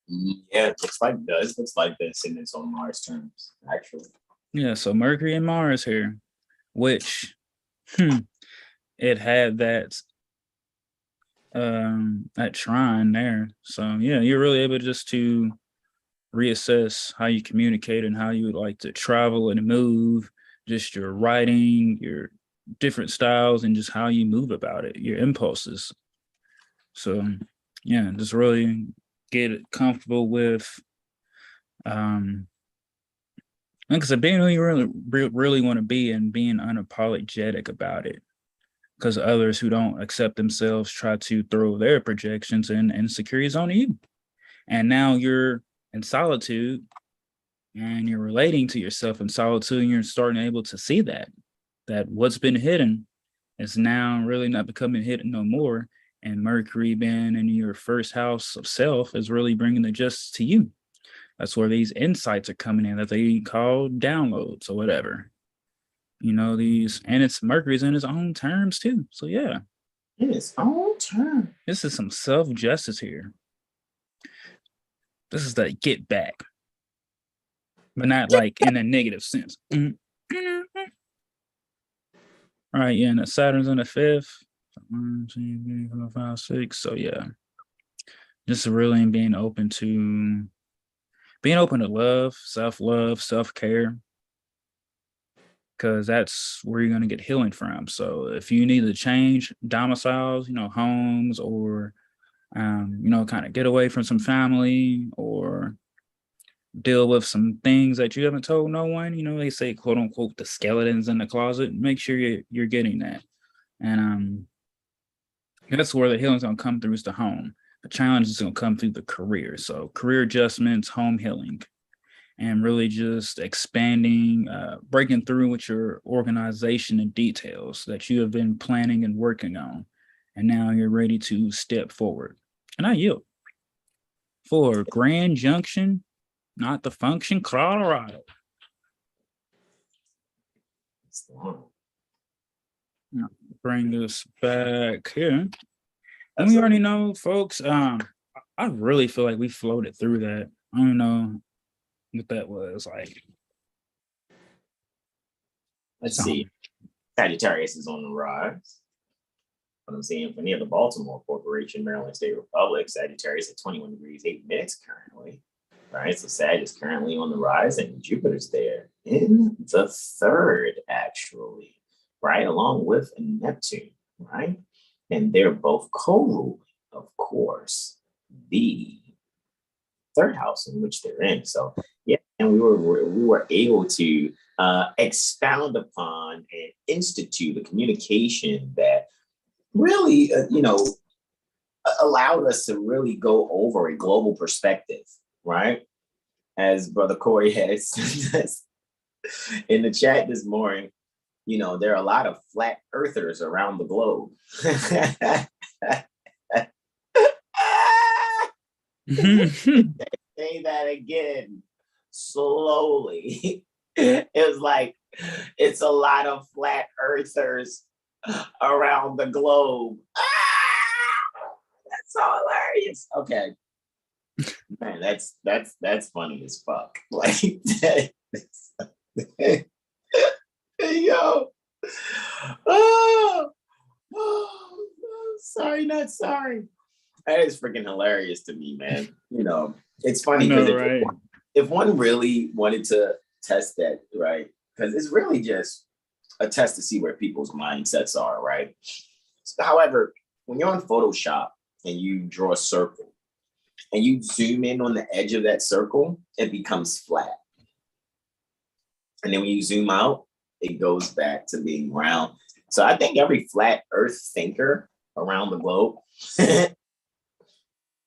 Yeah, it looks like Deux. Looks like the ascendants on Mars terms, actually. Yeah, so Mercury and Mars here, which it had that trine there. So yeah, you're really able just to reassess how you communicate and how you would like to travel and move, just your writing, your different styles, and just how you move about it, your impulses. So yeah, just really get comfortable with like I said, being who you really want to be and being unapologetic about it. Because others who don't accept themselves try to throw their projections and insecurities on you. And now you're in solitude and you're relating to yourself in solitude, and you're starting able to see that what's been hidden is now really not becoming hidden no more. And Mercury being in your first house of self is really bringing the justice to you. That's where these insights are coming in that they call downloads or whatever. These, and it's Mercury's in his own terms too. So yeah. In his own term. This is some self-justice here. This is the get back, but not like in a negative sense. All right, yeah, and the Saturn's in the 5th. 1, 2, 3, 4, 5, 6. So yeah, just really being open to love, self-love, self-care, because that's where you're going to get healing from. So if you need to change domiciles, homes, or kind of get away from some family or deal with some things that you haven't told no one, they say, quote unquote, the skeletons in the closet, make sure you're getting that. And that's where the healing's going to come through, is the home. The challenge is going to come through the career. So career adjustments, home healing, and really just expanding, breaking through with your organization and details that you have been planning and working on. And now you're ready to step forward. And I yield for Grand Junction, not the function, Colorado. Bring this back here. And we already know, folks, I really feel like we floated through that. I don't know what that was like. Let's see. Sagittarius is on the rise. What I'm seeing for near the Baltimore Corporation, Maryland State Republic, Sagittarius at 21 degrees, 8 minutes currently. Right, so Sag is currently on the rise, and Jupiter's there in the third, actually, right, along with Neptune, right? And they're both co-ruling, of course, the third house in which they're in. So yeah, and we were able to expound upon and institute a communication that really, allowed us to really go over a global perspective, right? As Brother Corey has in the chat this morning, there are a lot of flat earthers around the globe. Say that again slowly. It was like, it's a lot of flat earthers around the globe. That's so hilarious. Okay. Man, that's funny as fuck. Like, yo. Oh, sorry, not sorry. That is freaking hilarious to me, man. It's funny because if one really wanted to test that, right? Because it's really just a test to see where people's mindsets are, right? So, however, when you're on Photoshop and you draw a circle and you zoom in on the edge of that circle, it becomes flat. And then when you zoom out, it goes back to being round. So I think every flat earth thinker around the globe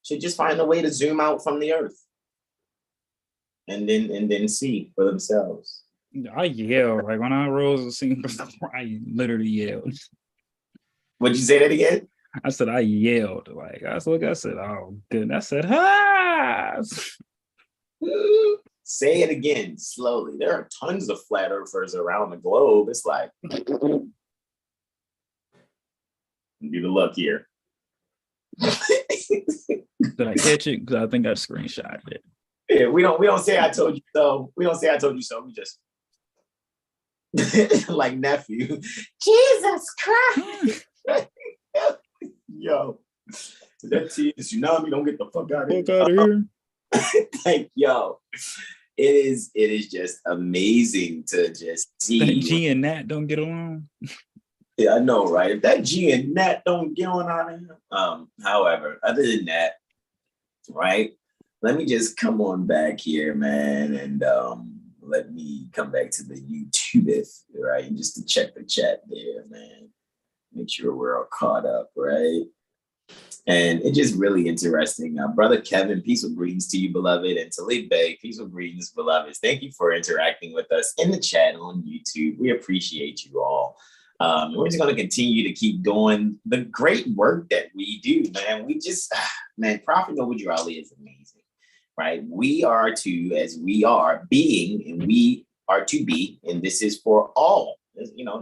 should just find a way to zoom out from the earth and then see for themselves. I yelled. Like when I rose the scene, I literally yelled. Would you say that again? I said I yelled. Like I said, oh goodness. I said, ha! Say it again slowly. There are tons of flat earthers around the globe. It's like, do the look here. Did I catch it? Because I think I screenshotted it. Yeah, we don't say I told you so. We don't say I told you so. We just like nephew. Jesus Christ. Yo. That tsunami, don't get the fuck out of here. Like, yo. It is just amazing to just see that G and Nat don't get along. Yeah, I know, right? If that G and Nat don't get on out of here. However, other than that, right? Let me just come on back here, man, and let me come back to the YouTube, right? Just to check the chat there, man. Make sure we're all caught up, right? And it's just really interesting. Brother Kevin, peaceful greetings to you, beloved. And Talib Bey, peaceful greetings, beloveds. Thank you for interacting with us in the chat on YouTube. We appreciate you all. We're just going to continue to keep doing the great work that we do, man. We just, man, Prophet Noble Jurali is amazing, right? We are to, as we are being, and we are to be, and this is for all.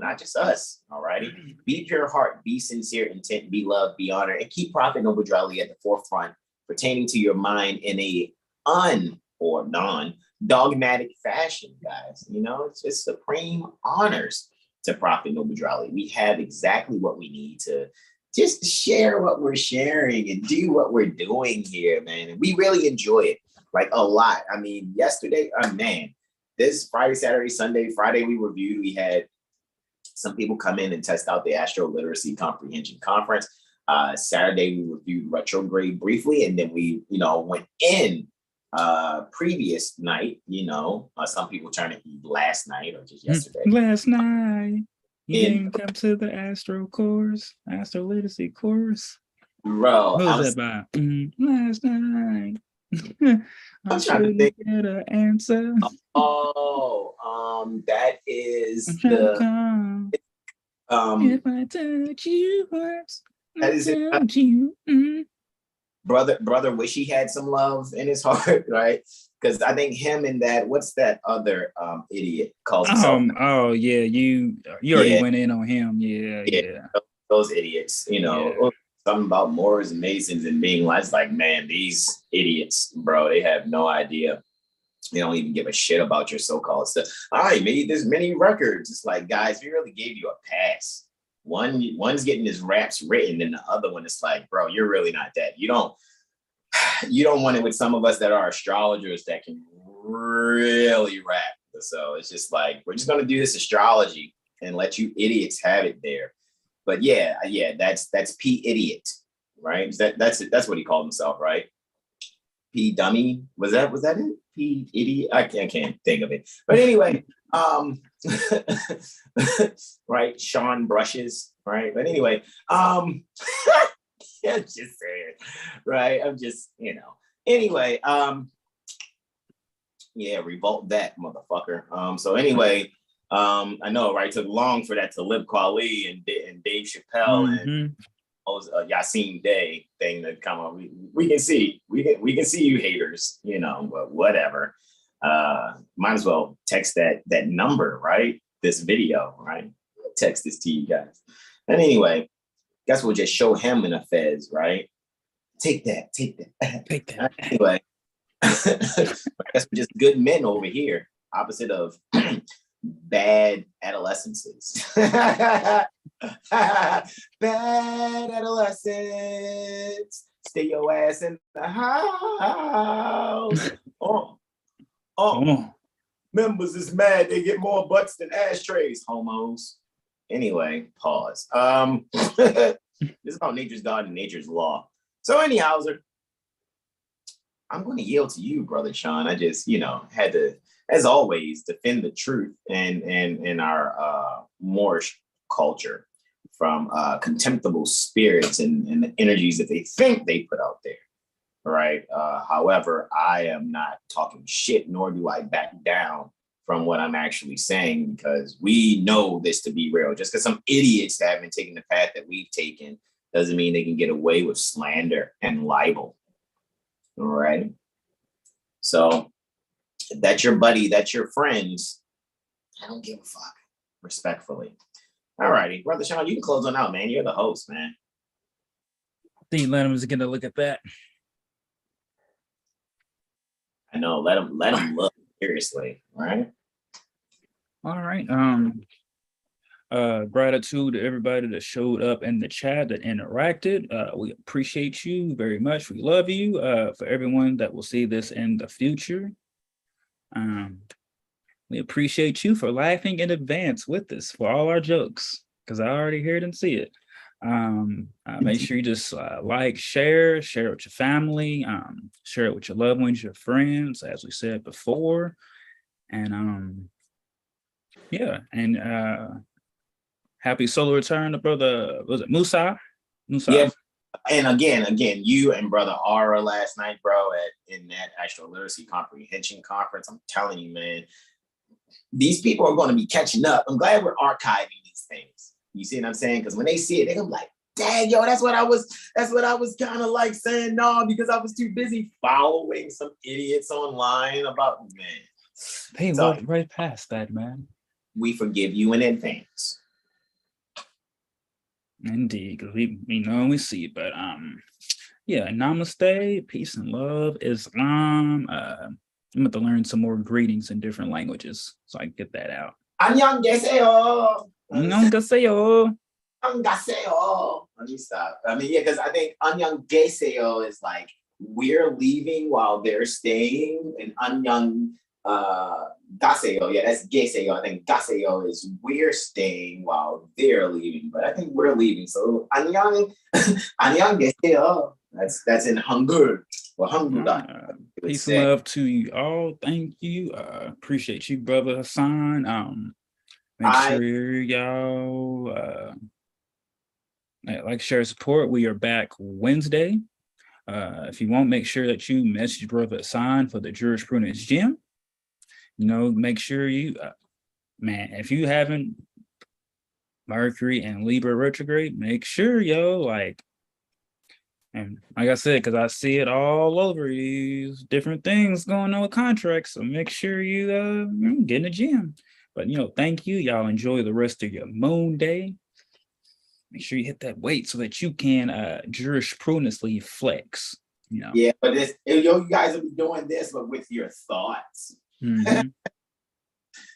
Not just us, all righty? Be pure heart, be sincere intent, be love, be honor, and keep Prophet Noble Jurali at the forefront pertaining to your mind in a or non-dogmatic fashion, guys. It's just supreme honors to Prophet Noble Jurali. We have exactly what we need to just share what we're sharing and do what we're doing here, man. And we really enjoy it, like a lot. I mean, yesterday, man, this Friday, Saturday, Sunday, Friday, we had some people come in and test out the AstroLiteracy Comprehension Conference. Saturday, we reviewed retrograde briefly, and then we, went in previous night, some people turned it last night or just yesterday. Last night, you didn't come to the AstroLiteracy course. Bro, what was that about? Last night. I'm trying to think. Get an answer. That is the if I touch you once, that is it. brother wish he had some love in his heart, right? Because I think him and that, what's that other idiot calls himself? Oh yeah, you already Yeah, went in on him. Yeah, yeah, yeah, those idiots, you know. yeah. Something about Moors and Masons and being like, man, these idiots, bro, they have no idea. They don't even give a shit about your so-called stuff. I made this many records. It's like, guys, we really gave you a pass. One's getting his raps written, and the other one is like, bro, you're really not that. You don't want it with some of us that are astrologers that can really rap. So it's just like, we're just gonna do this astrology and let you idiots have it there. But yeah, that's P idiot, right? That's what he called himself, right? P dummy. Was that it? P idiot. I can't think of it. But anyway, right? Sean brushes, right? But anyway, I'm just saying, right? I'm just, Anyway, yeah, revolt that motherfucker. So anyway, I know, right? It took long for that to Talib Kweli and Dave Chappelle and Yassine Day thing to come up. We can see you haters, but whatever. Might as well text that number, right? This video, right? Text this to you guys. And anyway, guess we'll just show him in a fez, right? Take that. Anyway, I guess we're just good men over here, opposite of bad adolescences. Bad adolescents, stay your ass in the house. Members is mad they get more butts than ashtrays, homos. Anyway, pause. This is about nature's God and nature's law. So anyhow, I'm going to yield to you, Brother Sean. I just, had to, as always, defend the truth in our Moorish culture from contemptible spirits and the energies that they think they put out there, right? However, I am not talking shit, nor do I back down from what I'm actually saying, because we know this to be real. Just because some idiots haven't taken the path that we've taken doesn't mean they can get away with slander and libel. All right. So that's your buddy, that's your friends. I don't give a fuck, respectfully. All righty, Brother Sean, you can close on out, man. You're the host, man. I think let him get a look at that. I know, let him look seriously, right? All right. Gratitude to everybody that showed up in the chat that interacted. We appreciate you very much. We love you. For everyone that will see this in the future, we appreciate you for laughing in advance with us for all our jokes, because I already heard and see it. Make sure you just like, share it with your family, share it with your loved ones, your friends, as we said before. And yeah, and happy solar return to brother, was it Musa? Yeah. And again, you and Brother Aura last night, bro, in that AstroLiteracy Comprehension Conference. I'm telling you, man, these people are going to be catching up. I'm glad we're archiving these things. You see what I'm saying? Because when they see it, they're gonna be like, dang, yo, that's what I was kind of like saying, no, because I was too busy following some idiots online about, man. They walked right past that, man. We forgive you in advance. Indeed, because we know and we see, but yeah, namaste, peace and love, Islam. I'm going to learn some more greetings in different languages so I can get that out. Annyeonghaseyo. Annyeonghaseyo. Annyeonghaseyo. Let me stop. I mean, yeah, because I think annyeonghaseyo is like we're leaving while they're staying, and Gaseo, yeah, that's Geseo. I think Gaseo is we're staying while they're leaving, but I think we're leaving. So Anyang Geseo. That's in Hangul or Hangul. Peace and love to you all. Thank you. Appreciate you, Brother Hassan. Make sure y'all like, share, support. We are back Wednesday. If you want, make sure that you message Brother Hassan for the Jurisprudence Gym. Make sure you, man, if you haven't Mercury and Libra retrograde, make sure, And like I said, because I see it all over, these different things going on with contracts. So make sure you get in the gym. But thank you. Y'all enjoy the rest of your moon day. Make sure you hit that weight so that you can jurisprudently flex. Yeah, but you guys will be doing this, but with your thoughts. Mm-hmm.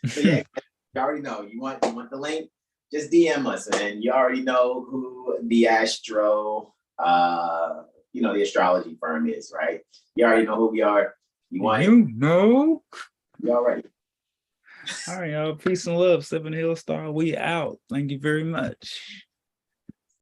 So yeah, you already know. You want the link? Just DM us, and you already know who the the astrology firm is, right? You already know who we are. You already. All right, y'all. Peace and love. 7HealStar. We out. Thank you very much.